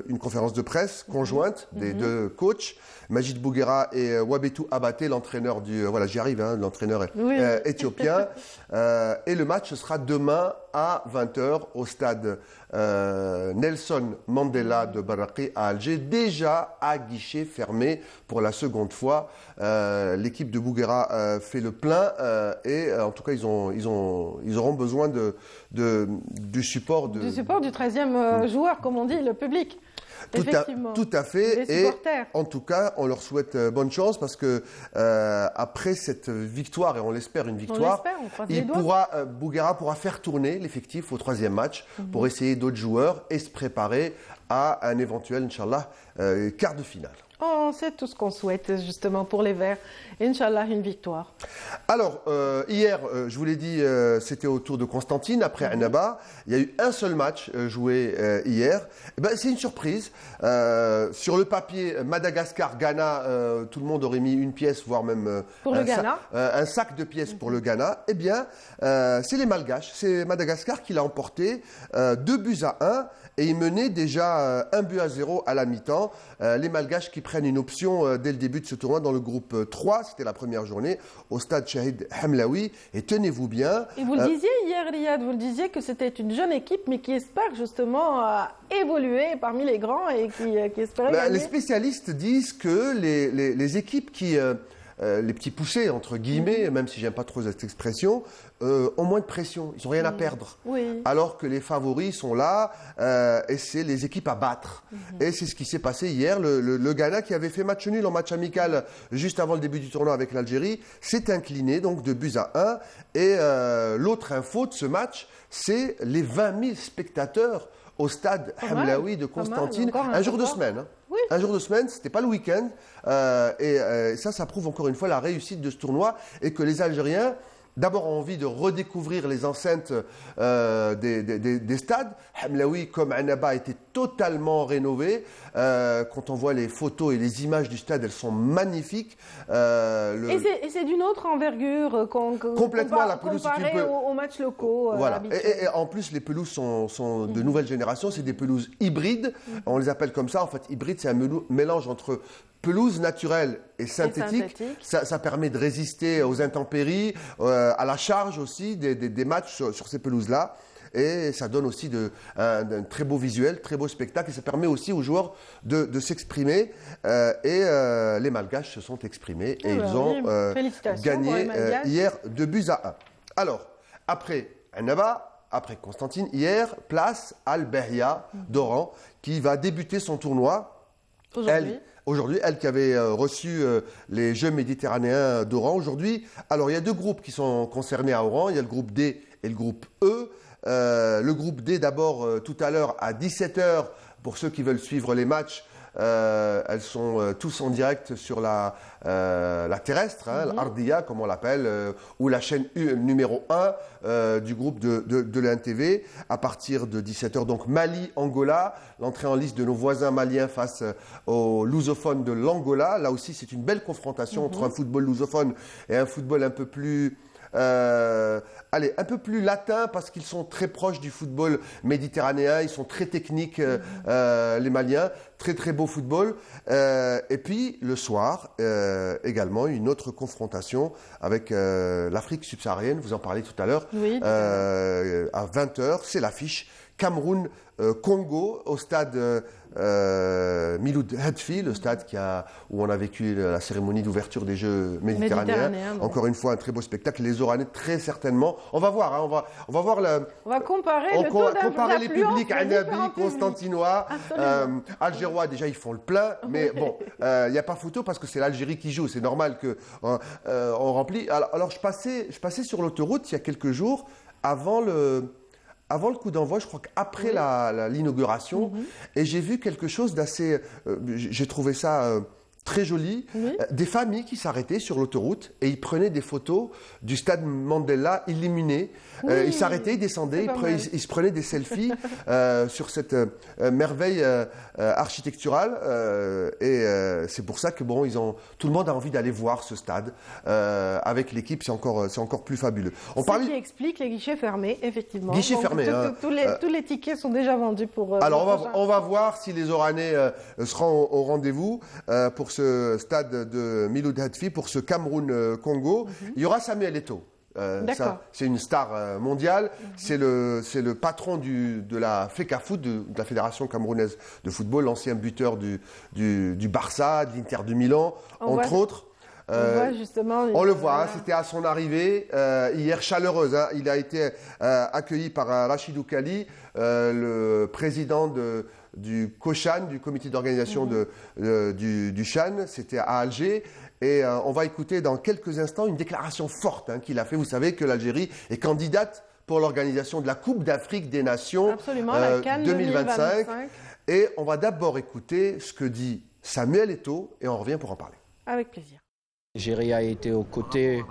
une conférence de presse conjointe des deux coachs, Majid Bouguera et Wabetou Abaté, l'entraîneur j'y arrive, l'entraîneur éthiopien. Et le match sera demain à 20h au stade Nelson Mandela de Baraki à Alger, déjà à guichet fermé pour la seconde fois. L'équipe de Bouguera fait le plein et en tout cas ils auront besoin du support du 13e joueur, comme on dit, le public. Tout à fait. Et en tout cas, on leur souhaite bonne chance parce que après cette victoire, et on l'espère une victoire, Bouguera pourra faire tourner l'effectif au 3e match pour essayer d'autres joueurs et se préparer à un éventuel, Inch'Allah, quart de finale. Oh, c'est tout ce qu'on souhaite justement pour les Verts. Inch'Allah, une victoire. Alors, hier, je vous l'ai dit, c'était au tour de Constantine, après Annaba. Il y a eu un seul match joué hier. C'est une surprise. Sur le papier, Madagascar-Ghana, tout le monde aurait mis une pièce, voire même un sac de pièces pour le Ghana. Eh bien, c'est les Malgaches. C'est Madagascar qui l'a emporté 2-1. et ils menaient déjà 1-0 à la mi-temps. Les Malgaches qui prennent une option dès le début de ce tournoi dans le groupe 3, c'était la première journée, au stade Shahid Hamlaoui. Et tenez-vous bien... Et vous le disiez hier, Riyad, vous le disiez que c'était une jeune équipe, mais qui espère justement évoluer parmi les grands et qui espère gagner. Les spécialistes disent que les équipes qui... les petits poussés, entre guillemets, même si j'aime pas trop cette expression, ont moins de pression, ils n'ont rien à perdre. Oui. Alors que les favoris sont là et c'est les équipes à battre. Et c'est ce qui s'est passé hier. Le Ghana, qui avait fait match nul en match amical juste avant le début du tournoi avec l'Algérie, s'est incliné donc de 2-1. Et l'autre info de ce match, c'est les 20 000 spectateurs au stade Hamlaoui de Constantine, un jour de semaine. Hein. Oui. Un jour de semaine, c'était pas le week-end. Ça prouve encore une fois la réussite de ce tournoi et que les Algériens, d'abord, ont envie de redécouvrir les enceintes des stades. Hamlaoui, comme Annaba, a été totalement rénové. Quand on voit les photos et les images du stade, elles sont magnifiques. Et c'est d'une autre envergure complètement la pelouse comparé aux matchs locaux. Voilà. Et en plus, les pelouses sont de nouvelle génération. C'est des pelouses hybrides. On les appelle comme ça. En fait, hybride, c'est un mélange entre pelouse naturelle et synthétique. Ça permet de résister aux intempéries, à la charge aussi des matchs sur ces pelouses-là. Et ça donne aussi un très beau visuel, très beau spectacle. Et ça permet aussi aux joueurs de s'exprimer. Les Malgaches se sont exprimés et ils ont gagné hier 2-1. Alors, après Annaba, après Constantine, hier, place Al-Behia d'Oran, qui va débuter son tournoi. Aujourd'hui, elle qui avait reçu les Jeux méditerranéens d'Oran. Aujourd'hui, alors il y a deux groupes qui sont concernés à Oran. Il y a le groupe D et le groupe E. Le groupe D d'abord tout à l'heure à 17h pour ceux qui veulent suivre les matchs. Elles sont tous en direct sur la terrestre, l'Ardia comme on l'appelle, ou la chaîne numéro 1 du groupe de l'INTV à partir de 17h. Donc Mali-Angola, l'entrée en liste de nos voisins maliens face aux lusophones de l'Angola. Là aussi c'est une belle confrontation entre un football lusophone et un football un peu plus... un peu plus latin parce qu'ils sont très proches du football méditerranéen, ils sont très techniques les Maliens, très très beau football. Et puis le soir également une autre confrontation avec l'Afrique subsaharienne, vous en parlez tout à l'heure, à 20h, c'est l'affiche Cameroun-Congo au stade Miloud Hadfi, le stade où on a vécu la cérémonie d'ouverture des Jeux méditerranéens. Encore une fois, un très beau spectacle. Les Oranais, très certainement. On va voir, on va voir on va comparer les publics Anabi, constantinois, algérois. Déjà, ils font le plein, mais bon, il n'y a pas photo parce que c'est l'Algérie qui joue. C'est normal qu'on remplit. Alors, je passais sur l'autoroute il y a quelques jours avant le coup d'envoi, je crois qu'après l'inauguration, et j'ai vu quelque chose d'assez... j'ai trouvé ça très joli. Des familles qui s'arrêtaient sur l'autoroute et ils prenaient des photos du stade Mandela illuminé. Ils s'arrêtaient, ils descendaient, ils se prenaient des selfies sur cette merveille architecturale. Et c'est pour ça que tout le monde a envie d'aller voir ce stade. Avec l'équipe, c'est encore plus fabuleux. Qui explique les guichets fermés, effectivement. Guichets fermés. Tous les tickets sont déjà vendus pour... Alors, on va voir si les Oranais seront au rendez-vous pour ce stade de Miloud Hadfi, pour ce Cameroun-Congo. Il y aura Samuel Eto'o. C'est une star mondiale. C'est le patron de la FECAFoot, de la Fédération camerounaise de football, l'ancien buteur du Barça, de l'Inter de Milan, entre autres. On le voit, c'était à son arrivée hier chaleureuse. Il a été accueilli par Rachidou Kali, le président du COCHAN, du comité d'organisation du CHAN. C'était à Alger. Et on va écouter dans quelques instants une déclaration forte qu'il a fait. Vous savez que l'Algérie est candidate pour l'organisation de la Coupe d'Afrique des Nations 2025. Et on va d'abord écouter ce que dit Samuel Eto'o et on revient pour en parler. Avec plaisir. L'Algérie a été aux côtés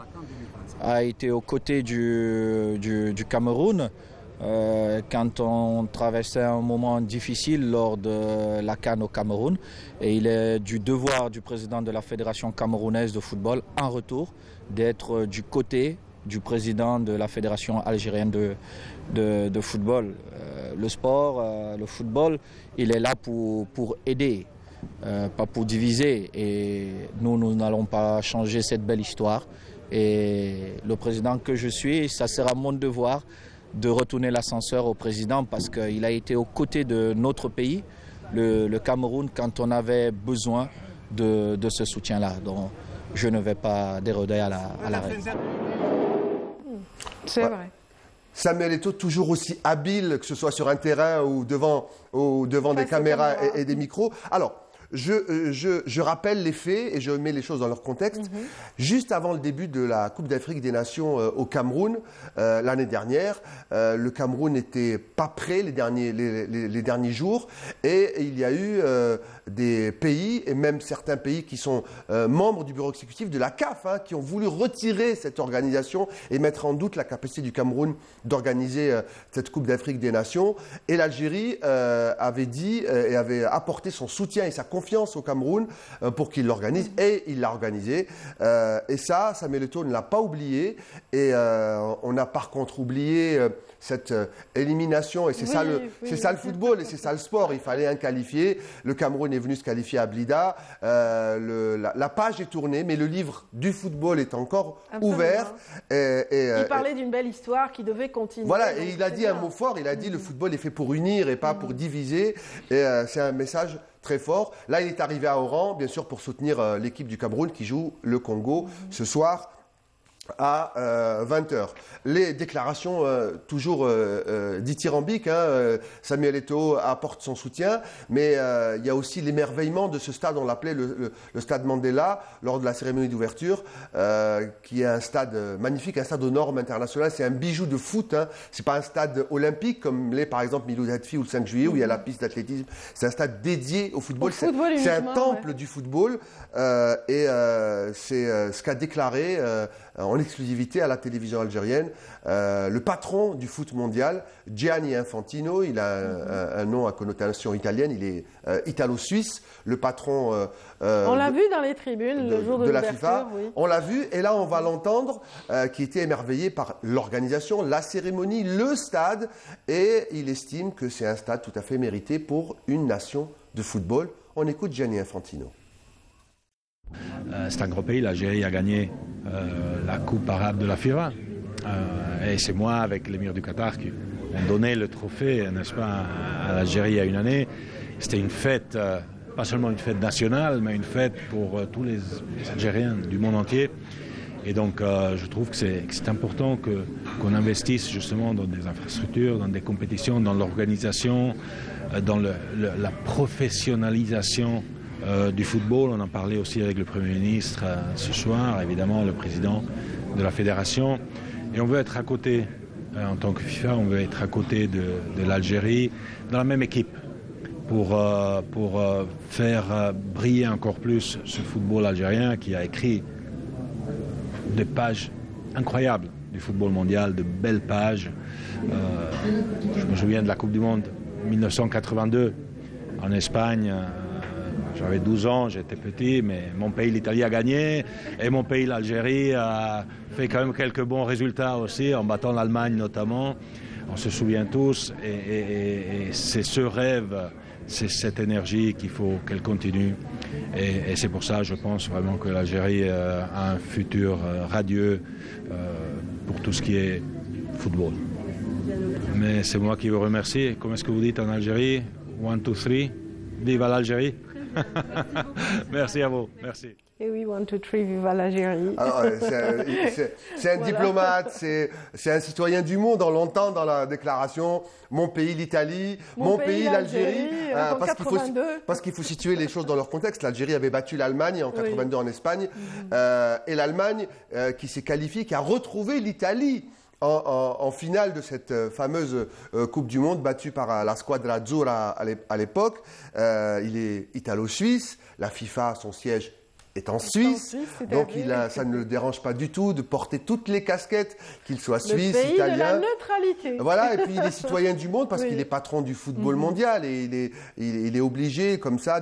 du Cameroun quand on traversait un moment difficile lors de la CAN au Cameroun. Et il est du devoir du président de la Fédération camerounaise de football, en retour, d'être du côté du président de la Fédération algérienne de football. le sport, le football, il est là pour aider, pas pour diviser. Et nous n'allons pas changer cette belle histoire. Et le président que je suis, ça sera mon devoir de retourner l'ascenseur au président parce qu'il a été aux côtés de notre pays, le Cameroun, quand on avait besoin de ce soutien-là. Donc je ne vais pas déroder à la règle. C'est vrai. Samuel Eto'o, toujours aussi habile, que ce soit sur un terrain ou devant des caméras et des micros. Alors, je rappelle les faits et je mets les choses dans leur contexte. Juste avant le début de la Coupe d'Afrique des Nations au Cameroun, l'année dernière, le Cameroun n'était pas prêt les derniers jours et il y a eu des pays, et même certains pays qui sont membres du bureau exécutif de la CAF, qui ont voulu retirer cette organisation et mettre en doute la capacité du Cameroun d'organiser cette Coupe d'Afrique des Nations. Et l'Algérie avait dit et avait apporté son soutien et sa confiance au Cameroun pour qu'il l'organise, et il l'a organisé. Et ça, Samuel Eto'o ne l'a pas oublié, et on a par contre oublié cette élimination, et c'est ça le football, et c'est ça le sport. Il fallait un qualifié. Le Cameroun est venu se qualifier à Blida. La page est tournée, mais le livre du football est encore ouvert. Il parlait d'une belle histoire qui devait continuer. Voilà, et il a dit un mot fort. Il a dit le football est fait pour unir et pas pour diviser. Et c'est un message très fort. Là, il est arrivé à Oran, bien sûr, pour soutenir l'équipe du Cameroun qui joue le Congo ce soir à 20h. Les déclarations toujours dithyrambiques, Samuel Eto'o apporte son soutien, mais il y a aussi l'émerveillement de ce stade, on l'appelait le stade Mandela, lors de la cérémonie d'ouverture, qui est un stade magnifique, un stade aux normes internationales. C'est un bijou de foot, c'est pas un stade olympique comme l'est par exemple Milou Hadfi ou le 5 juillet où il y a la piste d'athlétisme. C'est un stade dédié au football. C'est un temple du football, et c'est ce qu'a déclaré en exclusivité à la télévision algérienne le patron du foot mondial, Gianni Infantino. Il a un nom à connotation italienne, il est italo-suisse, le patron on l'a vu dans les tribunes le jour de la FIFA. Oui. On l'a vu, et là on va l'entendre, qui était émerveillé par l'organisation, la cérémonie, le stade, et il estime que c'est un stade tout à fait mérité pour une nation de football. On écoute Gianni Infantino. C'est un gros pays, l'Algérie a gagné la Coupe arabe de la FIFA. Et c'est moi, avec l'émir du Qatar, qui ont donné le trophée, n'est-ce pas, à l'Algérie il y a une année. C'était une fête, pas seulement une fête nationale, mais une fête pour tous les Algériens du monde entier. Et donc je trouve que c'est important qu'on investisse justement dans des infrastructures, dans des compétitions, dans l'organisation, dans la professionnalisation du football. On en parlait aussi avec le Premier ministre ce soir, évidemment le président de la fédération. Et on veut être à côté, en tant que FIFA, on veut être à côté de l'Algérie, dans la même équipe, pour faire briller encore plus ce football algérien qui a écrit des pages incroyables du football mondial, de belles pages. Je me souviens de la Coupe du Monde 1982 en Espagne. J'avais 12 ans, j'étais petit, mais mon pays, l'Italie, a gagné. Et mon pays, l'Algérie, a fait quand même quelques bons résultats aussi, en battant l'Allemagne notamment. On se souvient tous. Et c'est ce rêve, c'est cette énergie qu'il faut qu'elle continue. Et c'est pour ça, je pense vraiment que l'Algérie a un futur radieux pour tout ce qui est football. Mais c'est moi qui vous remercie. Comment est-ce que vous dites en Algérie? 1, 2, 3. Vive l'Algérie. Merci à vous, merci. Et oui, 1, 2, 3, vive l'Algérie. C'est un diplomate, c'est un citoyen du monde. On l'entend dans la déclaration, mon pays l'Italie, mon pays l'Algérie. Parce qu'il faut situer les choses dans leur contexte. L'Algérie avait battu l'Allemagne en 82 en Espagne. Et l'Allemagne, qui s'est qualifiée, qui a retrouvé l'Italie en finale de cette fameuse Coupe du Monde, battue par la Squadra Azzurra à l'époque. Il est italo-suisse. La FIFA, son siège est en Suisse, donc ça ne le dérange pas du tout de porter toutes les casquettes, qu'il soit suisse, italien. Le pays italien. de la neutralité. Voilà, et puis il est citoyen du monde parce qu'il est patron du football mondial et il est obligé comme ça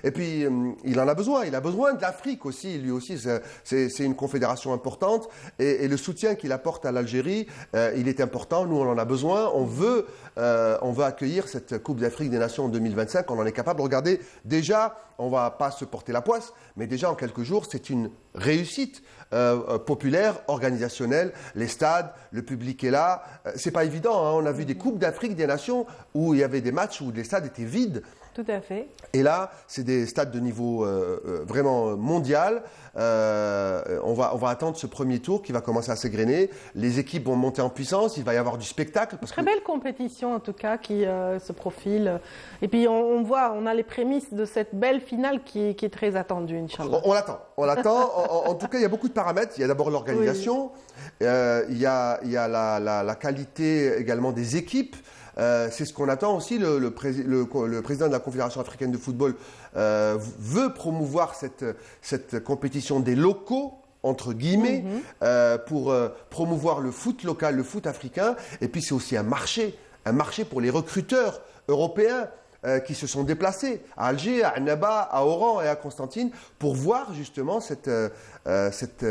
Et puis il en a besoin, il a besoin de l'Afrique aussi, lui aussi, c'est une confédération importante et le soutien qu'il apporte à l'Algérie, il est important, nous on en a besoin, on veut accueillir cette Coupe d'Afrique des Nations en 2025, on en est capable. Regardez, déjà, on ne va pas se porter la poisse, mais déjà en quelques jours, c'est une réussite populaire, organisationnelle. Les stades, le public est là. C'est pas évident, hein. On a vu des Coupes d'Afrique des Nations où il y avait des matchs où les stades étaient vides. Tout à fait. Et là, c'est des stades de niveau vraiment mondial. On va attendre ce premier tour qui va commencer à s'égrener. Les équipes vont monter en puissance. Il va y avoir du spectacle. Très belle compétition en tout cas qui se profile. Et puis on a les prémices de cette belle finale qui est très attendue, Inch'Allah. On l'attend. En tout cas, il y a beaucoup de paramètres. Il y a d'abord l'organisation. Il y a la qualité également des équipes. C'est ce qu'on attend aussi. Le président de la Confédération africaine de football veut promouvoir cette compétition des locaux, entre guillemets, pour promouvoir le foot local, le foot africain. Et puis c'est aussi un marché pour les recruteurs européens qui se sont déplacés à Alger, à Annaba, à Oran et à Constantine pour voir justement cette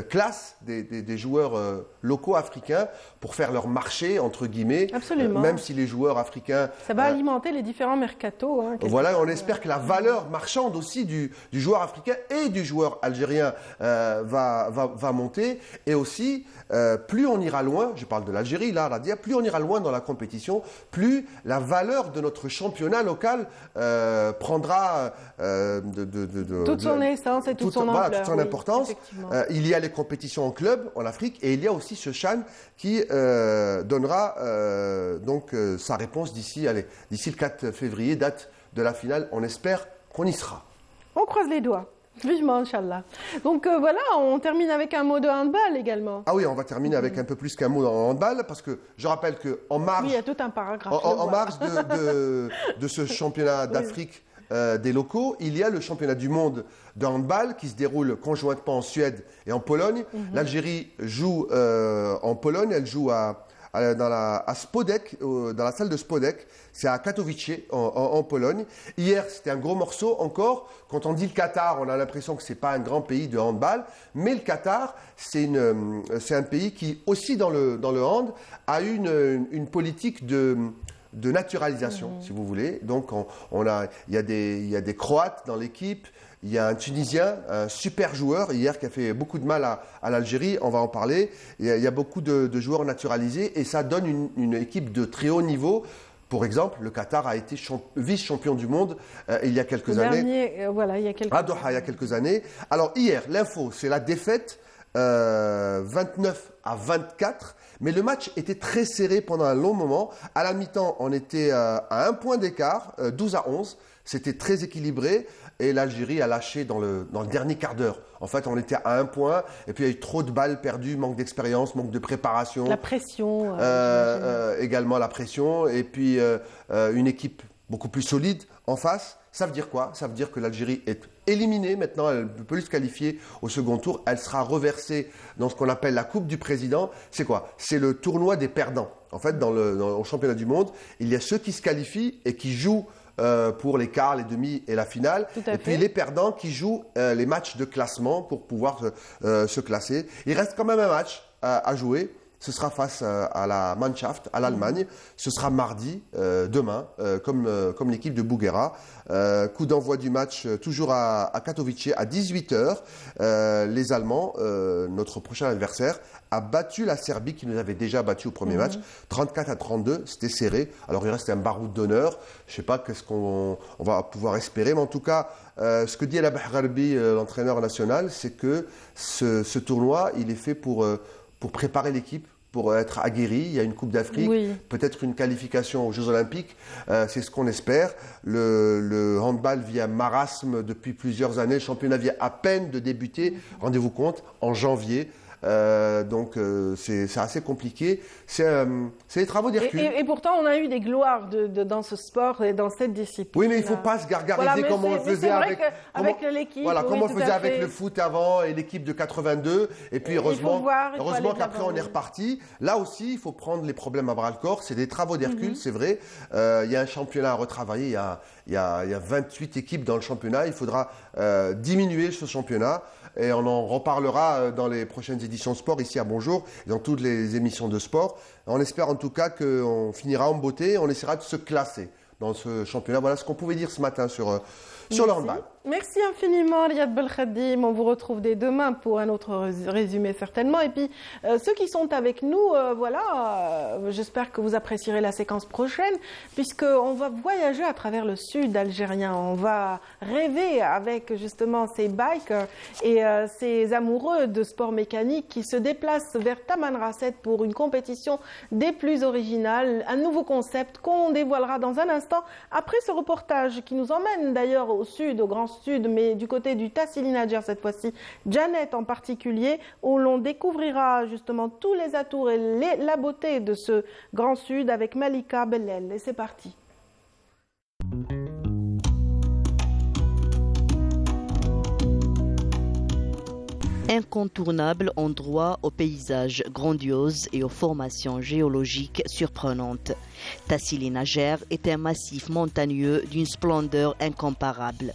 classe des joueurs locaux africains pour faire leur marché, entre guillemets. Absolument. Même si les joueurs africains... Ça va alimenter les différents mercatos. Hein, voilà, on espère que la valeur marchande aussi du joueur africain et du joueur algérien va monter. Et aussi, plus on ira loin, je parle de l'Algérie, là, Radia, plus on ira loin dans la compétition, plus la valeur de notre championnat local prendra toute son essence et toute son ampleur. Toute son importance. Il y a les compétitions en club en Afrique et il y a aussi ce CHAN qui donnera donc sa réponse d'ici le 4 février, date de la finale. On espère qu'on y sera. On croise les doigts. Vivement, Inch'Allah. Donc voilà, on termine avec un mot de handball également. Ah oui, on va terminer avec un peu plus qu'un mot en handball, parce que je rappelle qu'en marge, il y a tout un paragraphe. En marge de ce championnat d'Afrique des locaux, il y a le championnat du monde de handball qui se déroule conjointement en Suède et en Pologne. L'Algérie joue en Pologne, elle joue à Spodek, dans la salle de Spodek, c'est à Katowice en Pologne. Hier, c'était un gros morceau encore. Quand on dit le Qatar, on a l'impression que c'est pas un grand pays de handball, mais le Qatar, c'est un pays qui aussi dans le hand a une politique de naturalisation, si vous voulez. Donc il y a des Croates dans l'équipe. Il y a un Tunisien, un super joueur, hier, qui a fait beaucoup de mal à l'Algérie, on va en parler. Il y a beaucoup de joueurs naturalisés et ça donne une équipe de très haut niveau. Pour exemple, le Qatar a été vice-champion du monde il y a quelques années. Il y a quelques à Doha, il y a quelques années. Alors hier, l'info, c'est la défaite 29-24. Mais le match était très serré pendant un long moment. À la mi-temps, on était à un point d'écart, 12-11. C'était très équilibré. Et l'Algérie a lâché dans le dernier quart d'heure. En fait, on était à un point, et puis il y a eu trop de balles perdues, manque d'expérience, manque de préparation. La pression. Également la pression, et puis une équipe beaucoup plus solide en face. Ça veut dire quoi? Ça veut dire que l'Algérie est éliminée maintenant, elle ne peut plus se qualifier au second tour. Elle sera reversée dans ce qu'on appelle la Coupe du Président. C'est quoi? C'est le tournoi des perdants. En fait, au championnat du monde, il y a ceux qui se qualifient et qui jouent pour les quarts, les demi et la finale. Et puis les perdants qui jouent les matchs de classement pour pouvoir se classer. Il reste quand même un match à jouer. Ce sera face à la Mannschaft, à l'Allemagne. Ce sera mardi, demain, comme l'équipe de Bouguera. Coup d'envoi du match toujours à Katowice à 18h. Les Allemands, notre prochain adversaire, a battu la Serbie qui nous avait déjà battu au premier match, 34-32, c'était serré. Alors il reste un baroud d'honneur, je ne sais pas qu'est-ce qu'on va pouvoir espérer, mais en tout cas, ce que dit El Abharbi, l'entraîneur national, c'est que ce tournoi, il est fait pour préparer l'équipe, pour être aguerri. Il y a une Coupe d'Afrique, peut-être une qualification aux Jeux Olympiques, c'est ce qu'on espère. Le handball vit un marasme depuis plusieurs années, le championnat vient à peine de débuter, rendez-vous compte, en janvier. Donc c'est assez compliqué. C'est les travaux d'Hercule. Et pourtant, on a eu des gloires dans ce sport et dans cette discipline. Oui, mais il ne faut pas se gargariser comme on le faisait avec l'équipe. Voilà, oui, comme on faisait avec fait. le foot avant et l'équipe de 82. Et puis heureusement qu'après on est reparti. Là aussi, il faut prendre les problèmes à bras le corps. C'est des travaux d'Hercule, c'est vrai. Il y a un championnat à retravailler. Il y a 28 équipes dans le championnat. Il faudra diminuer ce championnat. Et on en reparlera dans les prochaines éditions sport ici à Bonjour, et dans toutes les émissions de sport. On espère en tout cas qu'on finira en beauté. On essaiera de se classer dans ce championnat. Voilà ce qu'on pouvait dire ce matin sur le handball. Merci infiniment, Riyad Belkhadim. On vous retrouve dès demain pour un autre résumé certainement. Et puis, ceux qui sont avec nous, j'espère que vous apprécierez la séquence prochaine, puisqu'on va voyager à travers le sud algérien. On va rêver avec justement ces bikers et ces amoureux de sport mécanique qui se déplacent vers Tamanrasset pour une compétition des plus originales, un nouveau concept qu'on dévoilera dans un instant après ce reportage qui nous emmène d'ailleurs au sud, au Grand Sud, mais du côté du Tassili Nadjer cette fois-ci, Janet en particulier, où l'on découvrira justement tous les atours et la beauté de ce Grand Sud avec Malika Bellel. Et c'est parti. Incontournable endroit aux paysages grandioses et aux formations géologiques surprenantes. Tassili Nadjer est un massif montagneux d'une splendeur incomparable.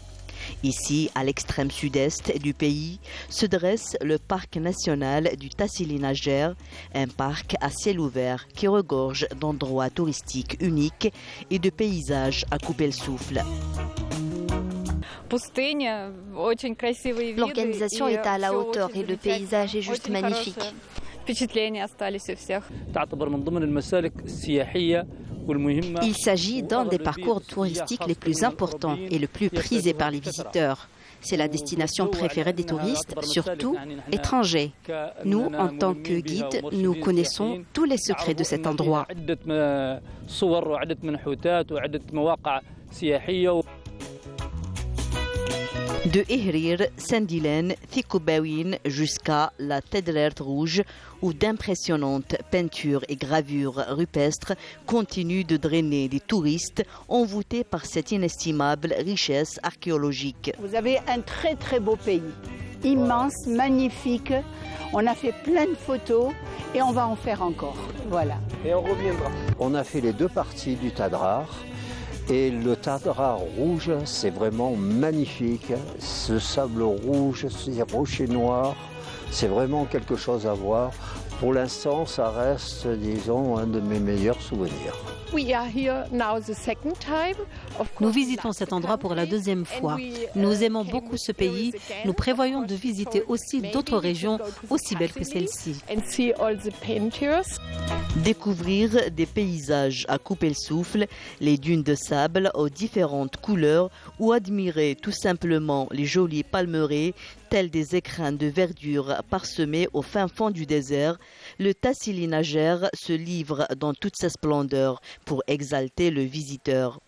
Ici, à l'extrême sud-est du pays, se dresse le parc national du Tassili Nadjer, un parc à ciel ouvert qui regorge d'endroits touristiques uniques et de paysages à couper le souffle. L'organisation est à la hauteur et le paysage est juste magnifique. Il s'agit d'un des parcours touristiques les plus importants et le plus prisé par les visiteurs. C'est la destination préférée des touristes, surtout étrangers. Nous, en tant que guides, nous connaissons tous les secrets de cet endroit. De Ehrir, Saint-Dylan, Thikobawin jusqu'à la Tedlert rouge, où d'impressionnantes peintures et gravures rupestres continuent de drainer des touristes envoûtés par cette inestimable richesse archéologique. Vous avez un très très beau pays, immense, magnifique. On a fait plein de photos et on va en faire encore. Voilà. Et on reviendra. On a fait les deux parties du Tadrar. Et le Tadrar rouge, c'est vraiment magnifique. Ce sable rouge, ces rochers noirs, c'est vraiment quelque chose à voir. Pour l'instant, ça reste, disons, un de mes meilleurs souvenirs. Nous visitons cet endroit pour la deuxième fois. Nous aimons beaucoup ce pays. Nous prévoyons de visiter aussi d'autres régions aussi belles que celle-ci. Découvrir des paysages à couper le souffle, les dunes de sable aux différentes couleurs ou admirer tout simplement les jolis palmeraies tels des écrins de verdure parsemés au fin fond du désert, le Tassili Nadjer se livre dans toute sa splendeur pour exalter le visiteur.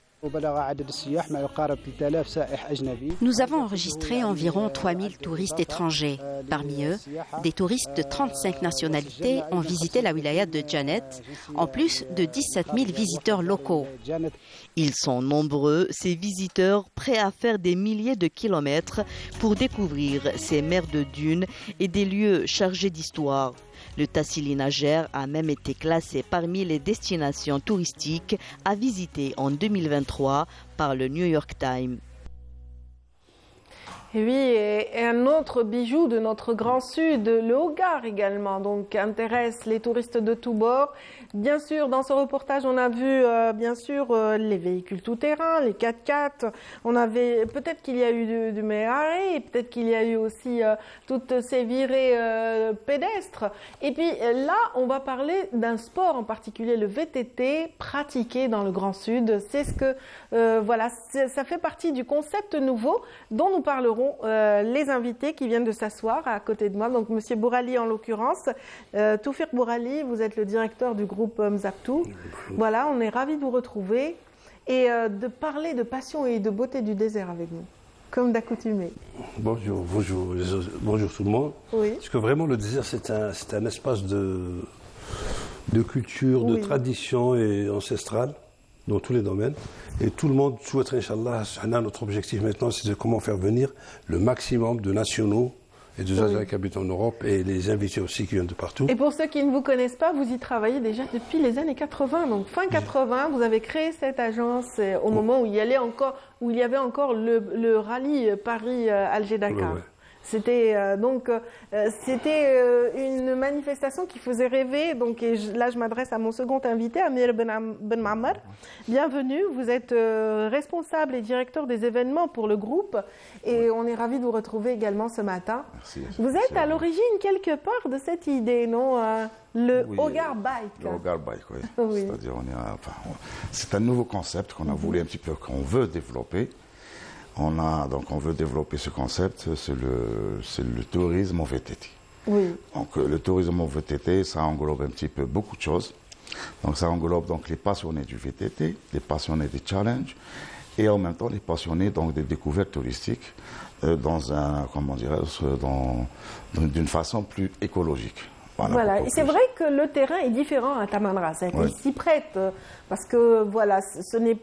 Nous avons enregistré environ 3000 touristes étrangers. Parmi eux, des touristes de 35 nationalités ont visité la wilaya de Janet, en plus de 17 000 visiteurs locaux. Ils sont nombreux, ces visiteurs prêts à faire des milliers de kilomètres pour découvrir ces mers de dunes et des lieux chargés d'histoire. Le Tassili Nadjer a même été classé parmi les destinations touristiques à visiter en 2023 par le New York Times. Et oui, et un autre bijou de notre Grand Sud, le Hogar également, donc intéresse les touristes de tous bords. Bien sûr, dans ce reportage, on a vu les véhicules tout-terrain, les 4x4. On avait peut-être qu'il y a eu du méharé, peut-être qu'il y a eu aussi toutes ces virées pédestres. Et puis là, on va parler d'un sport en particulier, le VTT, pratiqué dans le Grand Sud. C'est ce que ça fait partie du concept nouveau dont nous parlerons. Les invités qui viennent de s'asseoir à côté de moi, donc Monsieur Bourali en l'occurrence. Toufir Bourali, vous êtes le directeur du groupe Mzaptou. Voilà, on est ravis de vous retrouver et de parler de passion et de beauté du désert avec nous. comme d'accoutumé. Bonjour tout le monde. Oui. Parce que vraiment le désert c'est un espace de culture, de tradition et ancestrale dans tous les domaines. Et tout le monde souhaiterait, Inch'Allah, notre objectif maintenant, c'est de comment faire venir le maximum de nationaux et des Algériens qui habitent en Europe et les invités aussi qui viennent de partout. Et pour ceux qui ne vous connaissent pas, vous y travaillez déjà depuis les années 80. Donc fin 80, vous avez créé cette agence au moment où il y avait encore le rallye Paris-Alger-Dakar. C'était une manifestation qui faisait rêver. Donc, et là, je m'adresse à mon second invité, Amir Ben Mammar. Bienvenue. Vous êtes responsable et directeur des événements pour le groupe. Et on est ravis de vous retrouver également ce matin. Merci. Vous êtes à l'origine quelque part de cette idée, non le Hogar Bike. Le Hogar Bike, oui. Oui. C'est-à-dire, c'est un nouveau concept qu'on a voulu un petit peu, qu'on veut développer. On veut développer ce concept, c'est le tourisme en VTT. Oui. Donc le tourisme en VTT, ça englobe un petit peu beaucoup de choses. Donc ça englobe donc les passionnés du VTT, les passionnés des challenges, et en même temps les passionnés donc des découvertes touristiques d'une façon plus écologique. Voilà. Et c'est vrai que le terrain est différent à Tamanrasset. Il s'y prête parce que voilà,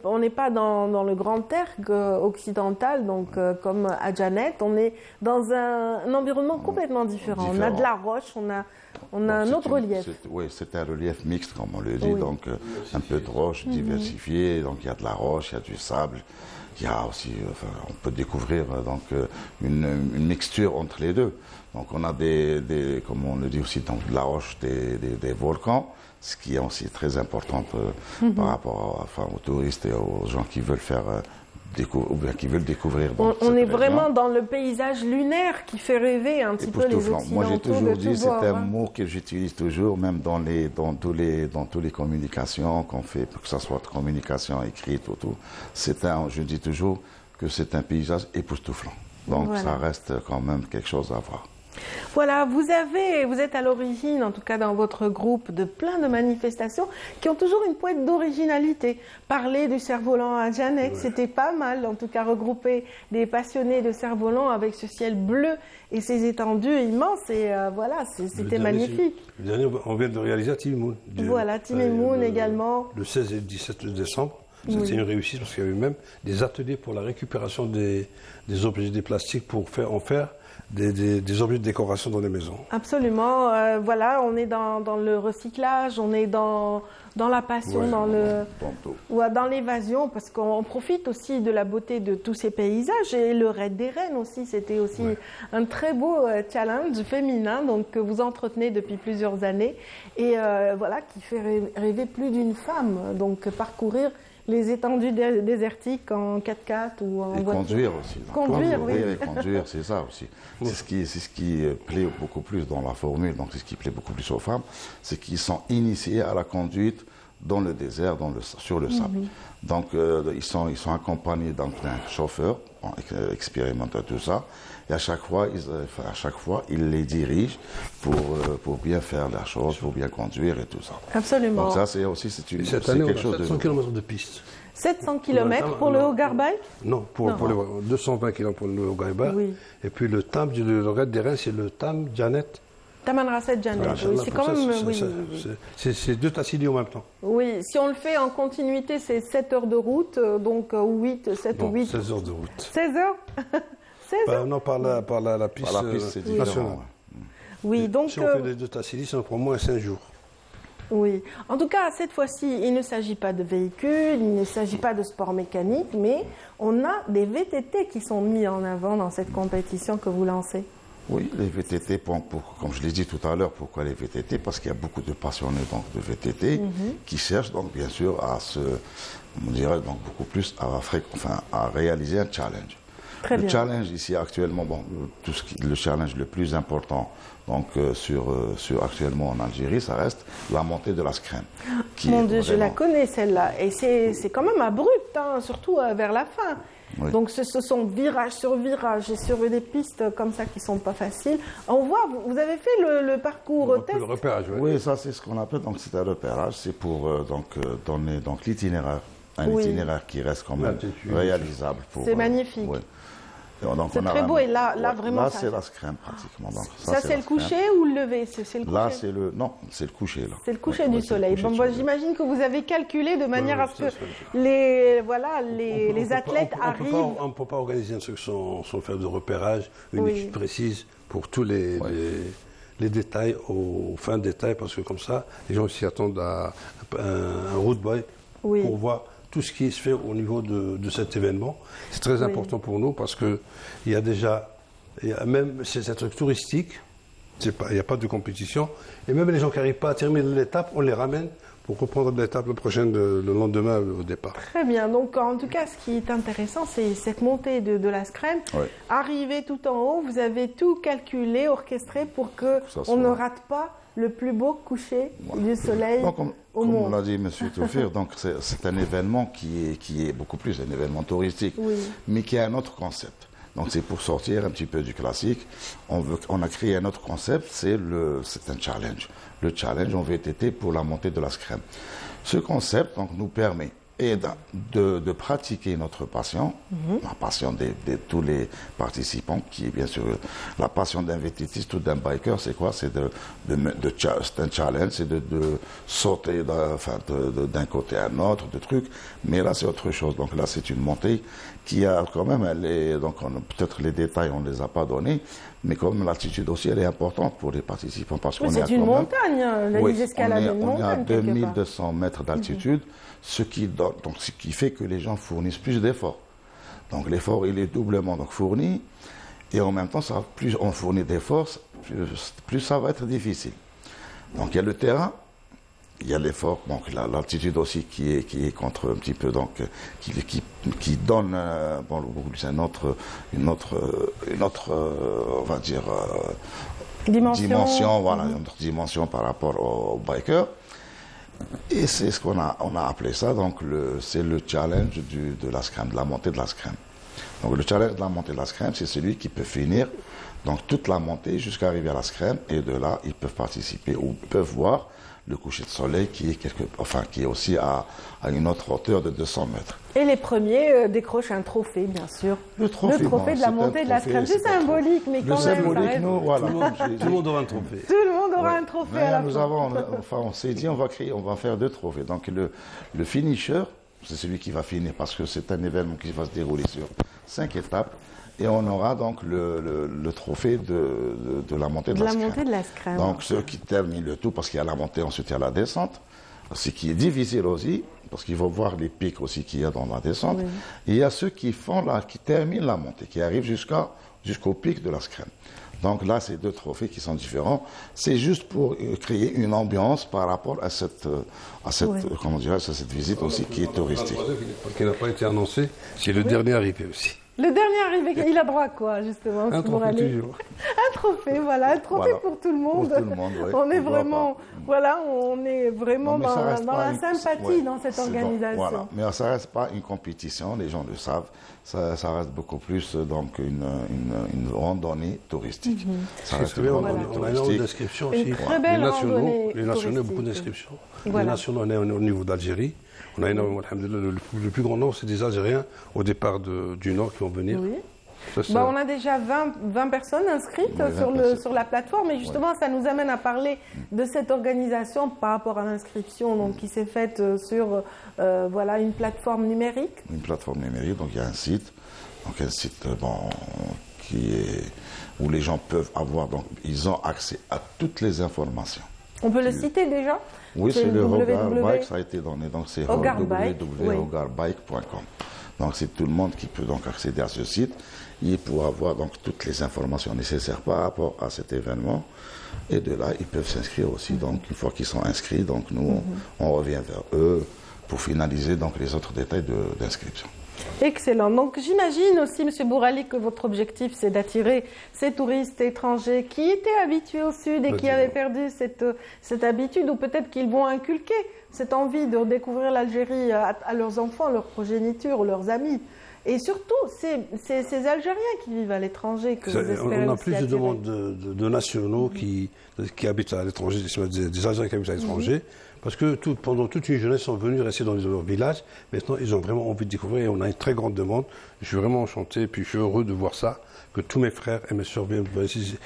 on n'est pas dans le Grand Tergue occidental, donc comme à Janet, on est dans un environnement complètement différent. On a de la roche, on a un autre relief. Oui, c'est un relief mixte, comme on le dit, donc un peu de roche diversifiée. Donc il y a de la roche, il y a du sable. Il y a aussi, on peut découvrir donc une mixture entre les deux. Donc on a comme on le dit aussi, donc de la roche, des volcans, ce qui est aussi très important par rapport aux touristes et aux gens qui veulent faire découvrir. On est vraiment dans le paysage lunaire qui fait rêver un petit peu les Occidentaux. Moi j'ai toujours dit, c'est un mot que j'utilise toujours, même dans toutes les communications qu'on fait, que ce soit de communication écrite ou tout. Je dis toujours que c'est un paysage époustouflant. Donc ça reste quand même quelque chose à voir. Voilà, vous êtes à l'origine, en tout cas dans votre groupe, de plein de manifestations qui ont toujours une pointe d'originalité. Parler du cerf-volant à Janek, c'était pas mal, en tout cas regrouper des passionnés de cerf-volant avec ce ciel bleu et ces étendues immenses, et voilà, c'était magnifique. Le dernier, on vient de réaliser à Timimoun. Voilà, Timimoun également. Le 16 et le 17 décembre. C'était une réussite parce qu'il y avait même des ateliers pour la récupération des objets, des plastiques pour en faire des objets de décoration dans les maisons. Absolument. Voilà, on est dans le recyclage, on est dans la passion, dans l'évasion, parce qu'on profite aussi de la beauté de tous ces paysages. Et le Raid des Reines aussi, c'était aussi un très beau challenge féminin donc, que vous entretenez depuis plusieurs années et voilà, qui fait rêver plus d'une femme. Donc parcourir les étendues désertiques en 4x4 ou en voiture. Conduire aussi. Conduire, oui. Et conduire, c'est ça aussi. C'est ce qui plaît beaucoup plus dans la formule, donc c'est ce qui plaît beaucoup plus aux femmes, c'est qu'ils sont initiés à la conduite dans le désert, sur le sable. Donc ils sont accompagnés d'un chauffeur expérimenté tout ça, et à chaque fois ils les dirigent pour bien faire la chose, pour bien conduire et tout ça. Absolument. Donc ça c'est quelque chose de 700 km de piste. 700 km pour le Hogar Bike? Non, pour les 220 km pour le Hogar Bike. Oui. Et puis le TAM, le Raid des Reines, c'est le TAM Janet. Tamanrasset Janet, c'est quand même... C'est deux Tassili en même temps. Oui, si on le fait en continuité, c'est 7 heures de route, donc 7 ou 8... 16 heures de route. 16 heures 16 heures Non, par la piste, nationale. Oui, donc... Si on fait les deux Tassili, ça nous prend moins 5 jours. Oui. En tout cas, cette fois-ci, il ne s'agit pas de véhicules, il ne s'agit pas de sport mécanique, mais on a des VTT qui sont mis en avant dans cette compétition que vous lancez. Oui, les VTT, comme je l'ai dit tout à l'heure, pourquoi les VTT? Parce qu'il y a beaucoup de passionnés donc, de VTT qui cherchent donc bien sûr à réaliser un challenge. Le challenge ici actuellement, le challenge le plus important donc, actuellement en Algérie, ça reste la montée de la Scrème. Mon Dieu, je la connais celle-là. Et c'est quand même abrupt, hein, surtout vers la fin. Oui. Donc ce sont virage sur virage et sur des pistes comme ça qui ne sont pas faciles. On voit, vous avez fait le parcours test. Le repérage, oui, ça c'est ce qu'on appelle, donc c'est un repérage, c'est pour donner l'itinéraire, itinéraire qui reste quand même réalisable. C'est magnifique. Oui. C'est très beau et là vraiment. Là, c'est la scrème pratiquement. Donc, ça c'est le coucher ou le lever? C'est le coucher. Là, c'est le coucher. C'est le coucher du soleil. Bon, j'imagine que vous avez calculé de manière à ce que les athlètes arrivent. On ne peut pas organiser une section sans faire de repérage, une équipe précise pour tous les détails, aux fins de détails, parce que comme ça, les gens s'y attendent à un road boy pour voir tout ce qui se fait au niveau de cet événement. C'est très important pour nous parce que même c'est un truc touristique, il n'y a pas de compétition, et même les gens qui n'arrivent pas à terminer l'étape, on les ramène pour reprendre l'étape prochaine le lendemain au départ. Très bien, donc en tout cas ce qui est intéressant c'est cette montée de la scrème. Arrivé tout en haut, vous avez tout calculé, orchestré pour qu'on ne rate pas le plus beau coucher du soleil au monde. Comme l'a dit M. Toufir, donc c'est un événement qui est beaucoup plus un événement touristique, mais qui a un autre concept. Donc c'est pour sortir un petit peu du classique. On a créé un autre concept, c'est un challenge. Le challenge en VTT pour la montée de la scrème. Ce concept donc, nous permet de pratiquer notre passion, la passion de tous les participants, qui est bien sûr la passion d'un VTTiste ou d'un biker, c'est quoi? C'est un challenge, c'est de sauter d'un côté à un autre, de trucs, mais là c'est autre chose. Donc là c'est une montée qui a quand même, donc peut-être les détails on ne les a pas donnés, mais comme l'altitude aussi elle est importante pour les participants. Parce qu'on c'est une montagne, les escalades on est à 2200 mètres d'altitude, ce qui fait que les gens fournissent plus d'efforts. Donc l'effort il est doublement fourni, et en même temps, plus on fournit d'efforts, plus ça va être difficile. Donc il y a le terrain, il y a l'effort, donc l'altitude aussi qui est contre un petit peu, donc qui donne une autre on va dire dimension, voilà, une autre dimension par rapport aux bikers. Et c'est ce qu'on a appelé ça, donc c'est le challenge de la scrème, de la montée de la scrème. Donc le challenge de la montée de la scrème, c'est celui qui peut finir donc toute la montée jusqu'à arriver à la scrème, et de là ils peuvent participer ou peuvent voir le coucher de soleil qui est aussi à une autre hauteur de 200 mètres. Et les premiers décrochent un trophée, bien sûr. Le trophée de la montée de la scrème. C'est symbolique, mais quand même. Symbolique, nous, voilà. Tout le monde aura un trophée. Tout le monde aura un trophée à la fin. On s'est dit, on va faire 2 trophées. Donc le finisher, c'est celui qui va finir, parce que c'est un événement qui va se dérouler sur 5 étapes. Et on aura donc le trophée de la montée de la scrème. Donc ceux qui terminent le tout, parce qu'il y a la montée, ensuite il y a la descente, ce qui est difficile aussi, parce qu'il faut voir les pics aussi qu'il y a dans la descente. Oui. Et il y a ceux qui terminent la montée, qui arrivent jusqu'au pic de la scrème. Donc là, c'est 2 trophées qui sont différents. C'est juste pour créer une ambiance par rapport à cette visite aussi qui est touristique. Qui n'a pas été annoncé, c'est le dernier arrivé aussi. Le dernier arrivé, il a droit à quoi, justement? Un trophée toujours. Un trophée, voilà, un trophée pour tout le monde. Pour tout le monde, oui. On est vraiment dans la sympathie dans cette organisation. Voilà. Mais ça ne reste pas une compétition, les gens le savent. Ça reste beaucoup plus donc une randonnée touristique. Ça reste une randonnée touristique. On a énormément d'inscriptions aussi. Une très belle randonnée. Les nationaux, beaucoup d'inscriptions. Les nationaux, on est au niveau d'Algérie. On a énormément, le plus grand nombre, c'est des Algériens au départ du Nord qui vont venir. Oui. On a déjà 20 personnes inscrites sur la plateforme, et justement ça nous amène à parler de cette organisation par rapport à l'inscription qui s'est faite sur une plateforme numérique. Une plateforme numérique, donc il y a un site, où les gens peuvent avoir, donc ils ont accès à toutes les informations. On peut le citer déjà? Oui, c'est le Hogar Bike, ça a été donné, donc c'est www.hogarbike.com. Donc c'est tout le monde qui peut donc accéder à ce site et pour avoir donc toutes les informations nécessaires par rapport à cet événement. Et de là, ils peuvent s'inscrire aussi. Donc une fois qu'ils sont inscrits, donc nous on revient vers eux pour finaliser donc les autres détails d'inscription. Excellent. Donc j'imagine aussi, M. Bourali, que votre objectif, c'est d'attirer ces touristes étrangers qui étaient habitués au Sud et qui avaient perdu cette habitude, ou peut-être qu'ils vont inculquer cette envie de découvrir l'Algérie à leurs enfants, leurs progénitures, leurs amis. Et surtout, ces Algériens qui vivent à l'étranger que vous espérez. On a plus de demandes de nationaux qui habitent à l'étranger, des Algériens qui habitent à l'étranger, Parce que pendant toute une jeunesse, ils sont venus rester dans leur village. Maintenant, ils ont vraiment envie de découvrir et on a une très grande demande. Je suis vraiment enchanté et puis je suis heureux de voir ça, que tous mes frères et mes soeurs viennent ici.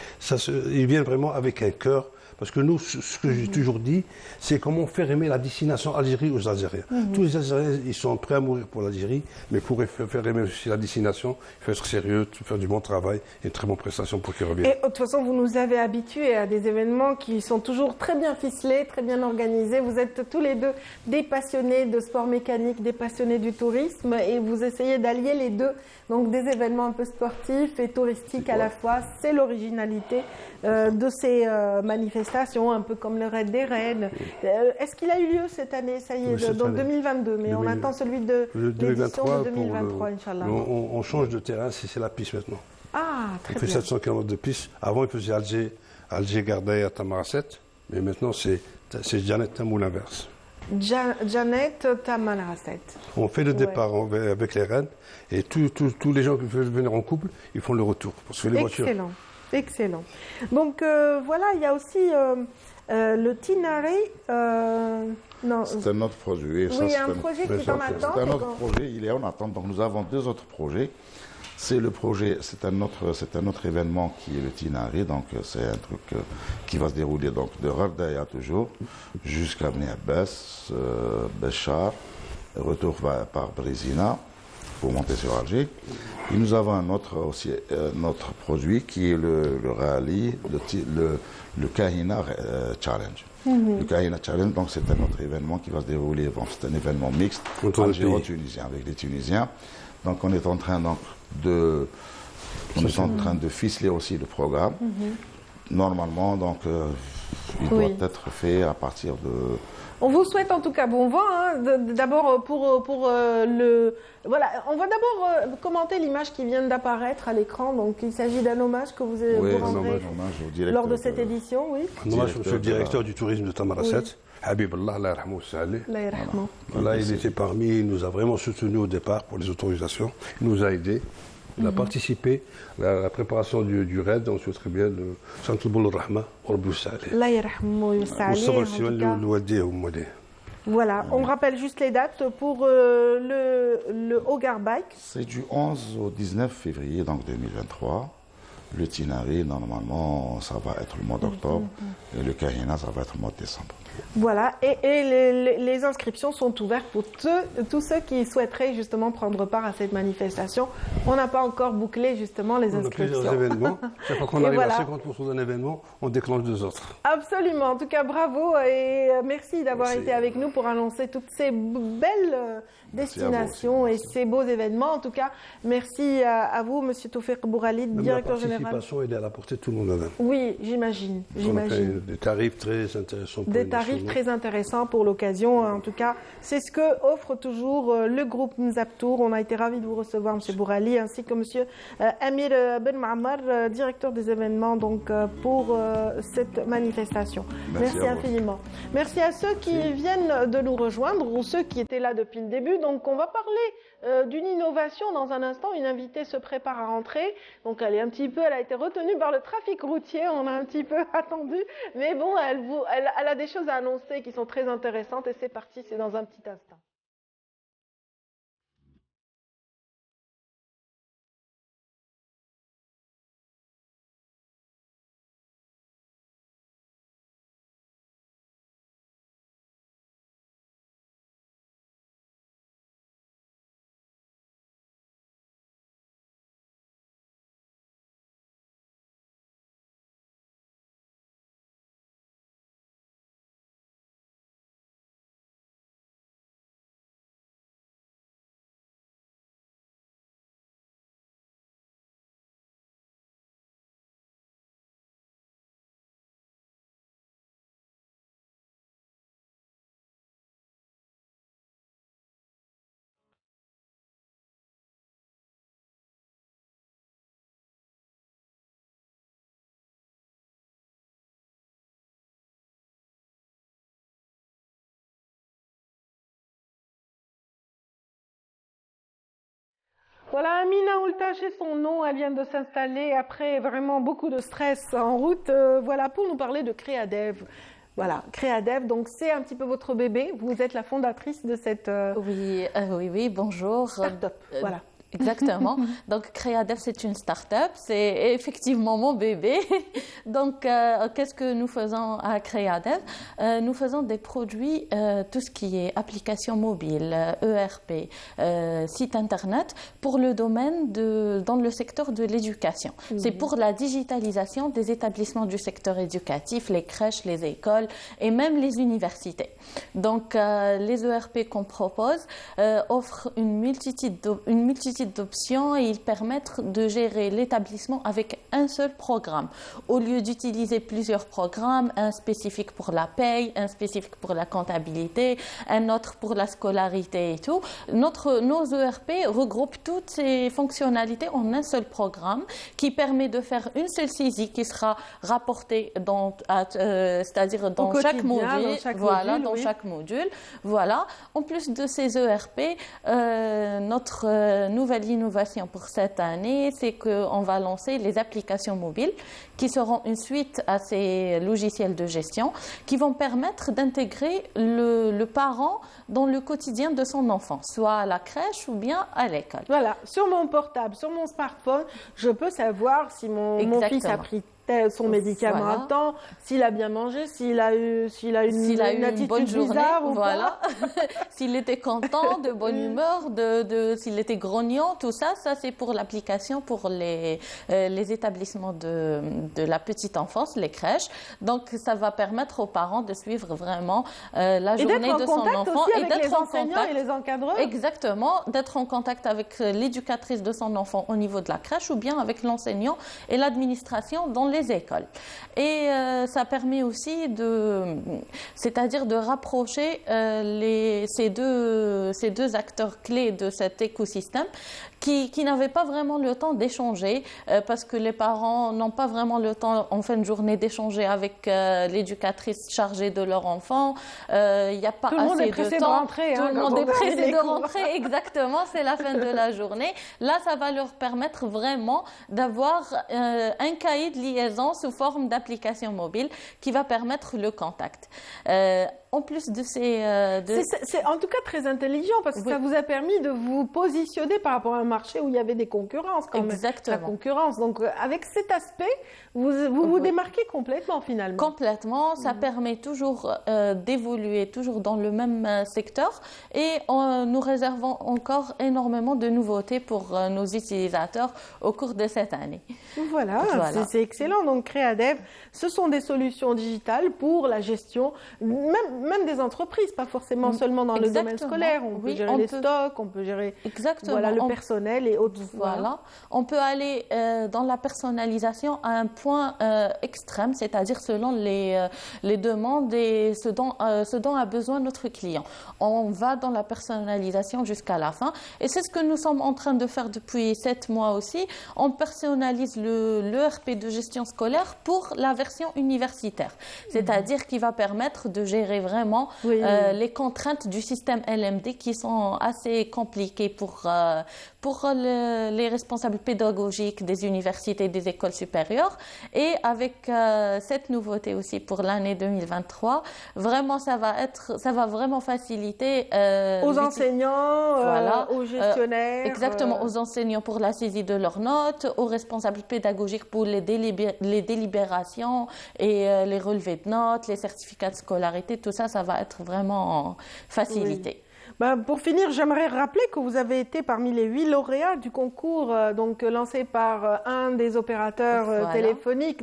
Ils viennent vraiment avec un cœur. Parce que nous, ce que j'ai toujours dit, c'est comment faire aimer la destination Algérie aux Algériens. Tous les Algériens, ils sont prêts à mourir pour l'Algérie, mais pour faire aimer aussi la destination, il faut être sérieux, faire du bon travail et une très bonne prestation pour qu'ils reviennent. Et de toute façon, vous nous avez habitués à des événements qui sont toujours très bien ficelés, très bien organisés. Vous êtes tous les deux des passionnés de sport mécanique, des passionnés du tourisme, et vous essayez d'allier les deux. Donc des événements un peu sportifs et touristiques à la fois. C'est l'originalité de ces manifestations, un peu comme le Raid des Reines. Est-ce qu'il a eu lieu cette année? Ça y est, donc 2022, mais on attend celui de l'édition de 2023, Inch'Allah. On change de terrain, c'est la piste maintenant. Ah, très bien. On fait 700 km de piste. Avant, il faisait Alger-Gardaï à Tamarasset, mais maintenant, c'est Janet Tam ou l'inverse. Janet Tamarasset. On fait le départ avec les reines et tous les gens qui veulent venir en couple, ils font le retour. Parce que les voitures... Excellent. Donc voilà, il y a aussi le Tinari. C'est un autre projet. Oui, il y a un projet qui est en attente. C'est un autre projet, il est en attente. Donc nous avons deux autres projets. C'est le projet, c'est un autre événement qui est le Tinari. Donc c'est un truc qui va se dérouler donc de Rardaya toujours jusqu'à Bni Abbas, Béchar, retour par Brézina pour monter sur Alger. Et nous avons un autre produit qui est le rallye, le Kahina Challenge. Le Kahina Challenge, donc c'est un autre événement qui va se dérouler. Bon, c'est un événement mixte algéro-tunisien avec les Tunisiens. Donc on est en train de ficeler aussi le programme. Normalement, donc il doit être fait à partir de... On vous souhaite en tout cas bon vent. D'abord pour le... Voilà, on va d'abord commenter l'image qui vient d'apparaître à l'écran. Donc il s'agit d'un hommage que vous rendrez lors de cette édition. Oui. Un hommage au directeur du tourisme de Tamarasset. Habib Allah, voilà, il était parmi, il nous a vraiment soutenus au départ pour les autorisations. Il nous a aidés. Il a participé à la préparation du raid. On souhaiterait bien le Centre Boul Rahma au Voilà, on rappelle juste les dates pour le Hogar Bike. C'est du 11 au 19 février donc 2023. Le Tinari, normalement, ça va être le mois d'octobre. Et le Kahina, ça va être le mois de décembre. Voilà, et les inscriptions sont ouvertes pour tous ceux qui souhaiteraient justement prendre part à cette manifestation. On n'a pas encore bouclé justement les inscriptions. On a plusieurs événements. Chaque fois qu'on arrive à 50% d'un événement, on déclenche deux autres. Absolument. En tout cas, bravo et merci d'avoir été avec nous pour annoncer toutes ces belles destinations et ces beaux événements. En tout cas, merci à vous, Monsieur Toufiq Bourhalid, directeur général. La participation, elle est à la portée de tout le monde. Oui, j'imagine. Des tarifs très intéressants. Des tarifs très intéressants pour l'occasion. En tout cas, c'est ce que offre toujours le groupe Mzaptour. On a été ravis de vous recevoir, M. Bourali, ainsi que M. Amir Ben Ma'amar, directeur des événements donc, pour cette manifestation. Merci infiniment. Merci à ceux qui viennent de nous rejoindre ou ceux qui étaient là depuis le début. Donc, on va parler d'une innovation dans un instant. Une invitée se prépare à rentrer. Donc, elle a été retenue par le trafic routier. On a un petit peu attendu. Mais bon, elle a des choses à annoncer qui sont très intéressantes. Et c'est parti, c'est dans un petit instant. Voilà, Amina Oultach est son nom, elle vient de s'installer après vraiment beaucoup de stress en route, voilà, pour nous parler de Créadev. Voilà, Créadev, donc c'est un petit peu votre bébé. Vous êtes la fondatrice de cette... Oui, bonjour. Start-up, voilà. Exactement. Donc, Créadev, c'est une start-up. C'est effectivement mon bébé. Donc, qu'est-ce que nous faisons à Créadev? Nous faisons des produits, tout ce qui est application mobile, ERP, site Internet, pour le domaine dans le secteur de l'éducation. C'est pour la digitalisation des établissements du secteur éducatif, les crèches, les écoles et même les universités. Donc, les ERP qu'on propose offrent une multitude d'options et ils permettent de gérer l'établissement avec un seul programme. Au lieu d'utiliser plusieurs programmes, un spécifique pour la paye, un spécifique pour la comptabilité, un autre pour la scolarité et tout, nos ERP regroupent toutes ces fonctionnalités en un seul programme qui permet de faire une seule saisie qui sera rapportée c'est-à-dire dans chaque module. Dans chaque module. Voilà. En plus de ces ERP, notre nouvelle innovation pour cette année, c'est qu'on va lancer les applications mobiles qui seront une suite à ces logiciels de gestion qui vont permettre d'intégrer le parent dans le quotidien de son enfant, soit à la crèche ou bien à l'école. Voilà, sur mon portable, sur mon smartphone, je peux savoir si mon fils a pris son médicament à temps, s'il a bien mangé, s'il a eu une attitude bonne journée, bizarre ou pas. S'il était content, de bonne humeur, s'il était grognon, tout ça, c'est pour l'application pour les établissements de la petite enfance, les crèches. Donc, ça va permettre aux parents de suivre vraiment la journée de son enfant et d'être en contact et les encadreurs. Exactement, d'être en contact avec l'éducatrice de son enfant au niveau de la crèche ou bien avec l'enseignant et l'administration dans les écoles. Et ça permet aussi c'est-à-dire de rapprocher ces deux acteurs clés de cet écosystème qui n'avaient pas vraiment le temps d'échanger parce que les parents n'ont pas vraiment le temps en fin de journée d'échanger avec l'éducatrice chargée de leur enfant. Il n'y a pas assez de temps. Tout le monde est pressé de rentrer. Exactement, c'est la fin de la journée. Là, ça va leur permettre vraiment d'avoir un cahier de liaison sous forme d'application mobile qui va permettre le contact. En plus de ces... C'est en tout cas très intelligent parce que ça vous a permis de vous positionner par rapport à un marché où il y avait des concurrences quand même. Exactement. La concurrence. Donc avec cet aspect, vous démarquez complètement finalement. Complètement. Ça permet toujours d'évoluer toujours dans le même secteur et nous réservons encore énormément de nouveautés pour nos utilisateurs au cours de cette année. Voilà. C'est excellent. Donc Créadev, ce sont des solutions digitales pour la gestion, même des entreprises, pas forcément seulement dans le domaine scolaire. On peut gérer les stocks, on peut gérer le personnel et autres. Voilà. On peut aller dans la personnalisation à un point extrême, c'est-à-dire selon les demandes et ce dont a besoin notre client. On va dans la personnalisation jusqu'à la fin. Et c'est ce que nous sommes en train de faire depuis 7 mois aussi. On personnalise l'ERP de gestion scolaire pour la version universitaire. C'est-à-dire qu'il va permettre de gérer vraiment les contraintes du système LMD qui sont assez compliquées pour les responsables pédagogiques des universités et des écoles supérieures. Et avec cette nouveauté aussi pour l'année 2023, vraiment ça va vraiment faciliter aux enseignants, aux gestionnaires. Exactement, aux enseignants pour la saisie de leurs notes, aux responsables pédagogiques pour les délibérations et les relevés de notes, les certificats de scolarité, tout ça, ça va être vraiment facilité. Oui. Pour finir, j'aimerais rappeler que vous avez été parmi les 8 lauréats du concours lancé par un des opérateurs téléphoniques,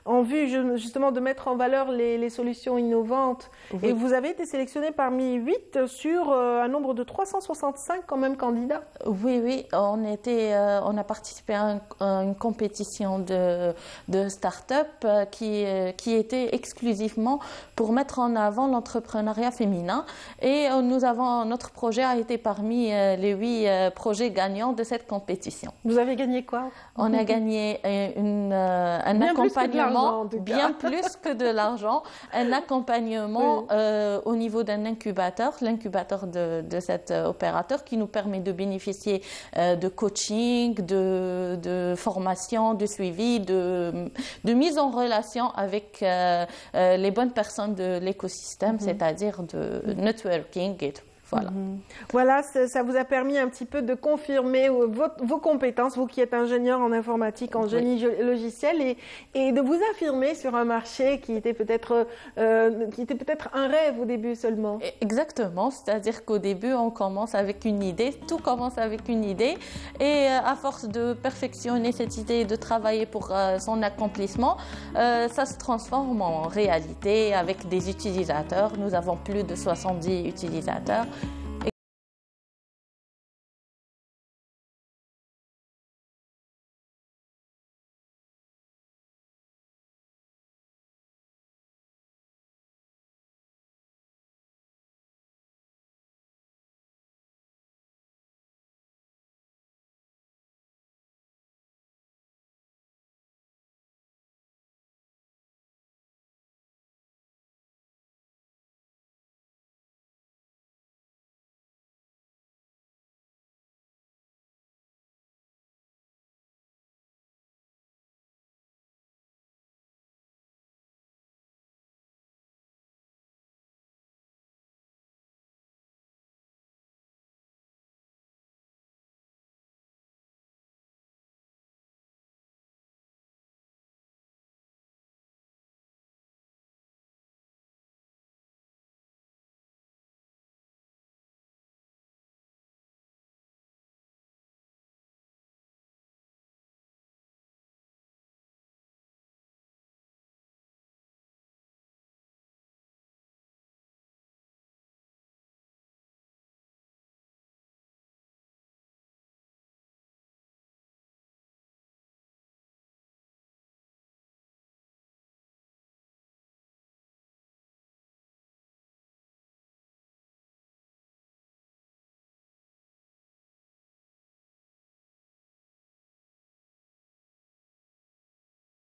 en vue justement de mettre en valeur les solutions innovantes. Et vous avez été sélectionné parmi 8 sur un nombre de 365 quand même candidats. Oui, on a participé à une compétition de start-up qui était exclusivement pour mettre en avant l'entrepreneuriat féminin. Et nous avons notre projet a été parmi les 8 projets gagnants de cette compétition. Vous avez gagné quoi? On a gagné un accompagnement, bien plus que de l'argent, un accompagnement au niveau d'un incubateur, l'incubateur de cet opérateur qui nous permet de bénéficier de coaching, de formation, de suivi, de mise en relation avec les bonnes personnes de l'écosystème, c'est-à-dire de networking et tout. Voilà. Voilà, ça vous a permis un petit peu de confirmer vos compétences, vous qui êtes ingénieur en informatique, en génie logiciel, et de vous affirmer sur un marché qui était peut-être un rêve au début seulement. Exactement, c'est-à-dire qu'au début, on commence avec une idée, tout commence avec une idée, et à force de perfectionner cette idée et de travailler pour son accomplissement, ça se transforme en réalité avec des utilisateurs. Nous avons plus de 70 utilisateurs.